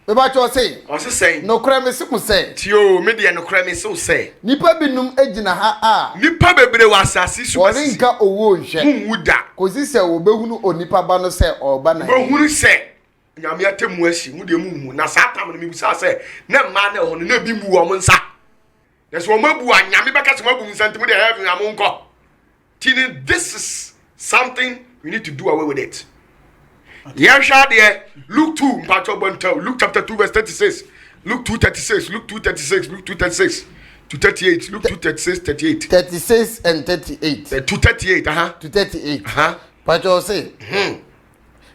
Beba cho say. O se say. No kra me simu say. Tio me de no kra me so say. Nipa binum ejina ha a. Nipa bebre wa asase su basi. Orinka owo nhwe. Nwuda. Kosi se obehunu onipa ba no se oba na. Ohunu se. Nyame atemu ashi mu de mu na satam no mebusa se na ma na hono na bi mu wo nsa. Yes wo mabu anyame beka se mabu nsa ntemu de heaven amonko. Tini, this is something we need to do away with it. Yasha there, Luke 2, Luke chapter 2, verse 36. Luke 2:36, Luke 2:36, Luke 2:36 to 38, Luke 2:36, 38. 36 and 38. 2:38, to 38. Pacho say.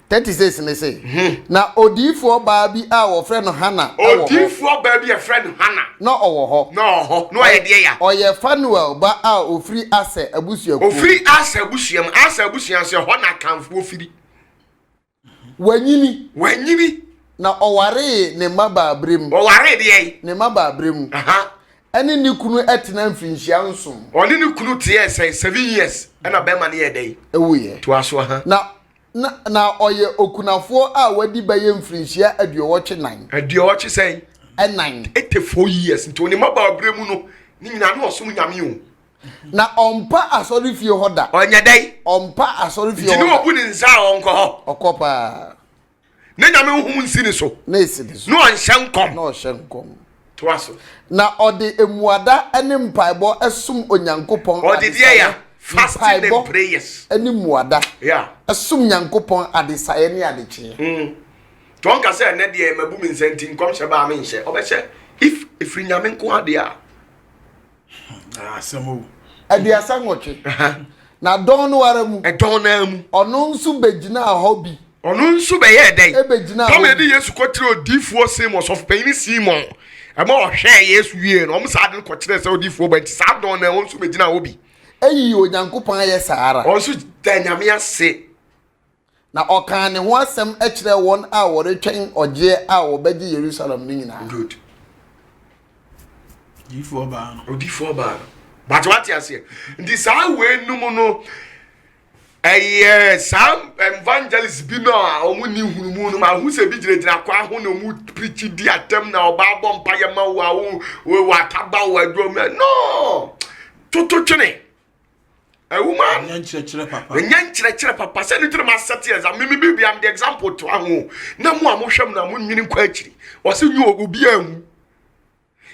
36 ne say. Na odifo ba bi a wo frɛ no Hana. Odifo ba bi a frɛ no Hana. No owo ho. No aye de ya. Oye Fanuel ba a ofri ase abusuaku. Ofri ase abusuam, ase abusuam se ho na kanfo ofiri. Wanyini na oware ne maba abrem. Oware de ye. Ne maba abrem. Ene ni kunu etena mfinhia nsom. Oni ni kunu tie say 7 years. Ena be ma ne ye dey. Ewuye. To aso ha. Na oye okunafo a wadi baye mfinhia aduowoche nan. Aduowoche say. Enan. 84 years. Nti oni maba abrem no ni nyina no osom nyame o. Na ompa asori fie hoda. Onya dey. Ompa asori fie hoda. Ti no obu ni nza onko ho. Okopa. Na nyame hu nsini so. Na esini so. No anshankom. No shankom. To aso. Na ode emuada ene mpaibo esum onyankopon. Ode die ya fasting and prayers. Ene muada. Yeah. Esum nyankopon adesaye ne adeche. To onka say na de mabu mi nsanti nkom hye ba me nhye. Obehye if ifri nyame nko ade a. Asemo. Aduasa ngoche. Na don no wara mu. Don na mu. Ono nsu begina hobby. Ono nsu be ye den. Ebegina. Tom ye Yesu kwotire odifuo Simon of Pain Simon. Ema ohwe Yesu wie no om sa ade kwotire se odifuo ba nti sa don na nsu begina hobby. Eyi onyankopon aye sahara. Onsu danyame ase. Na okan ne ho asem e kire won a woretwen oje a wobegi Jerusalem ni nyina. Good. Odifuo ba. But what you say? This way no no. Some evangelists be no omu ni hunumu no ma hu se bi gire kwa ho no mu preach di atem na oba bom pa ye ma wa taba wa dwo no. Toto twene. A woman nyankyerɛ papa say no tire ma set years am me be am the example to ahu na mu amohwem na mu nwini kwa akiri wo se nyu obi ahu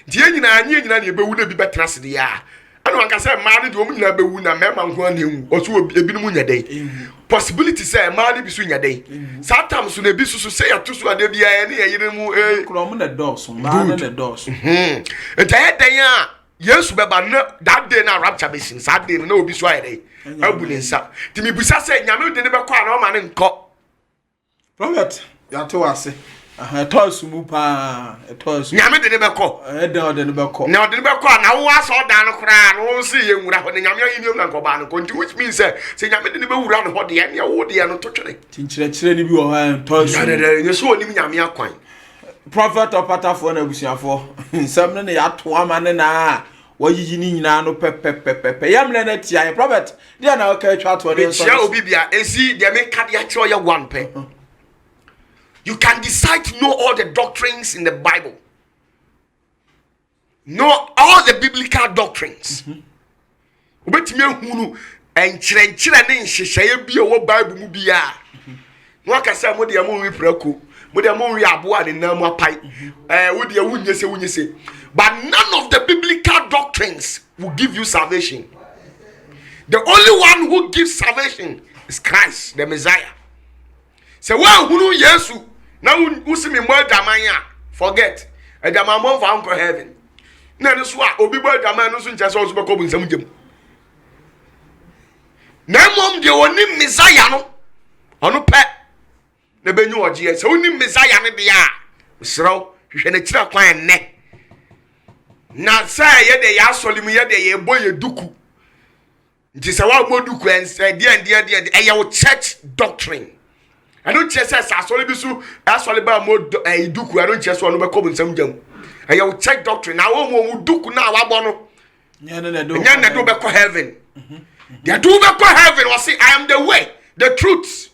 die nyina na ebewu na bi betena se de ya anu anka say ma de omu nyina bewu na mema nko na ewu oso ebi mu nya den possibility say ma de bi so nya den satam so na bi so say ya to so ade bia ya ne yire mu krom na dose ma na dose enta den a Yesu beba na that day na rapture be sin that day na obi so ayede abulinsa ti mi busa say nyame de ne be kwa na o ma ne nko prophet ya to ase tosu mu pa tosu nyame de ne be ko de ne be ko na de ne be ko na wo aso dan no kra no si ye nwura ho ne nyame ayi na nko ba no konti which means say nyame de ne be wura no ho de ya wo de ya no to twene tinkyerɛkyerɛ ni bi wo ha tosu ye so onim nyame akwan prophet opatafo na busuafo nsɛm ne ya to ama ne na wayiyi ni nyina no pepepepe yamle na tia prophet dia na okay twa to de so obi bia esi de me ka de a kire ya one pe. You can decide to know all the doctrines in the Bible. Know all the biblical doctrines. Obetimi ehunu enkyerɛnkyerɛ ne nhyehyɛeɛ bi a wɔ Bible mu bia no aka sɛ mo de mo wi prako mo de mo wi aboa ne nam apai wo de wunyese but none of the biblical doctrines will give you salvation. The only one who gives salvation is Christ the Messiah. So when hunu Yesu na usimi mo adamanya forget adamamon fa anko heaven na no so a obi bo adaman no so nche so so be ko bu nsam gem na mom de oni Messiah no ono pe na benyu oje se oni Messiah ne de a sraw hwehwe na kira kwan ne na say ye de ya solimu ye de ye boye duku nti se wa moduku en de e ye church doctrine. I don't chase as solid bisu as solid ba mo duku I don't chase one be ko nsam jam e ye check doctrine na wo mo duku na wa bono nya na do be ko heaven they do be ko heaven or say I am the way the truth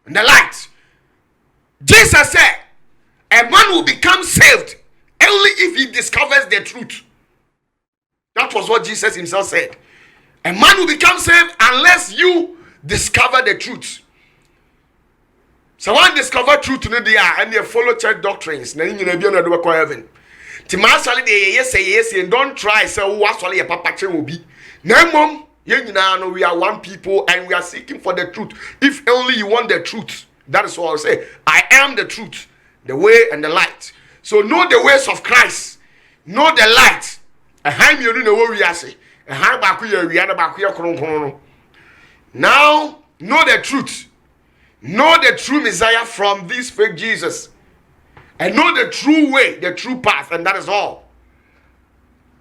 and the light. Jesus said a man will become saved only if he discovers the truth. That was what Jesus himself said. A man will become saved unless you discover the truth. So one discover truth in the air and they follow church doctrines. Then you never know do heaven. Timasali de yes and don't try so what's all your papa will be. No mom, you know we are one people and we are seeking for the truth. If only you want the truth, that is what I say. I am the truth, the way and the light. So know the ways of Christ. Know the light. And you know what we are saying. Now know the truth. Know the true Messiah from this fake Jesus. And know the true way, the true path, and that is all.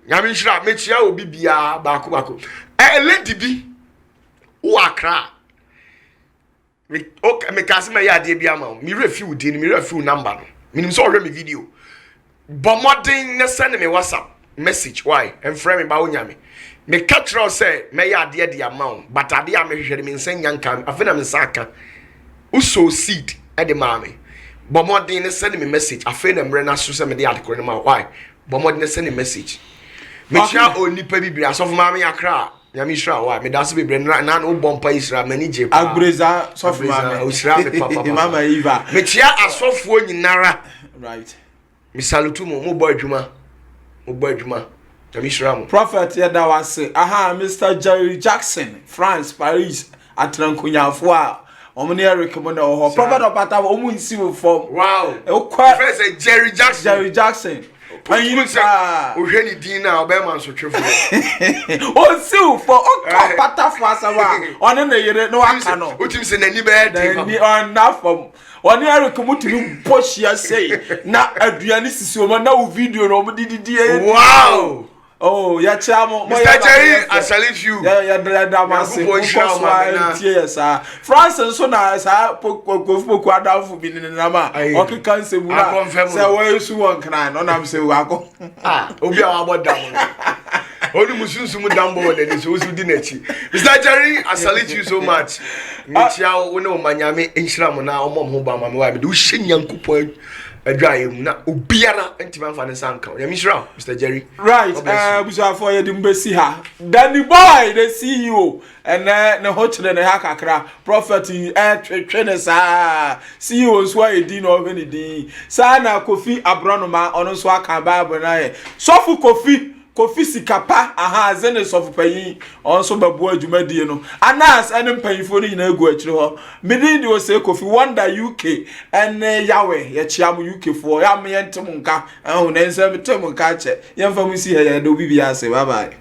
Yamishra, Mechia will be Bia Baku. A lady be Uakra. Okay, me Casima Yadia, me refuse, me refuse number. Meaning, so me video. But more than send me WhatsApp message. Why? And frame me Baunyami. Me catch her say, may I dear the amount, but I dear me saying young can, I feel I'm in Saka. Uso seed at the mommy. But more than send me message. I feel them run as to send me the article in my why. But more than send a message. Me shall only pay be as of mammy a cry. Yamishra, why? Me that's be brand no bumper Israel, many J. Abreza, soft Mama Eva. Me chia as soft one in Nara. Right. Me salutumo, mo boy Juma. Mo boy Juma. Yamishra. Prophet Yada was say, aha, Mr. Jerry Jackson, France, Paris, at Rancunya Foire. Omni recommend or Prophet of Pata, Omun Civil form. Wow. Professor Jerry Jackson. Jerry Jackson. And you say, Eugenie Dina, Obama, so true. Oh, so for Pata Fasawa, on the year, no, I cannot. What you say, any bad, or not from. When you are coming to push, you say, now Adrianis is your now video, nobody did. Wow. Oh, yeah, Chamo. Mr. Jerry, I salute you. Yeah, France and so now, as I poke down for being in the Nama. Okay, can't say, I confirm. So, where you one crying? On I'm saying, Wako. Ah, Obi, about that. Only Muslims who down board and so didn't. Mr. Jerry, I salute you so much. Michelle, we know Miami, Ishram, now, Mom, Obama, why do shin young couple. A dry na Ubiana and Timan Fansanka. Mr. Jerry. Right, we shall for you to see her. Danny Boy, the CEO, and the hotel and the Hakakra, prophet in air trainers, CEOs why you didn't know any day. Sana Kofi Abronoma on Swaka Babana. Sofu Kofi Sikapa, aha, Zenes of Pay, also by boy Jumadiano. Anas and paying for in a go to her. Medin was say Kofi Wonder UK and Yahweh, Yachiam UK for Yami and Tomunka, and then some Tomunka. Young family see her, do BBS, bye bye.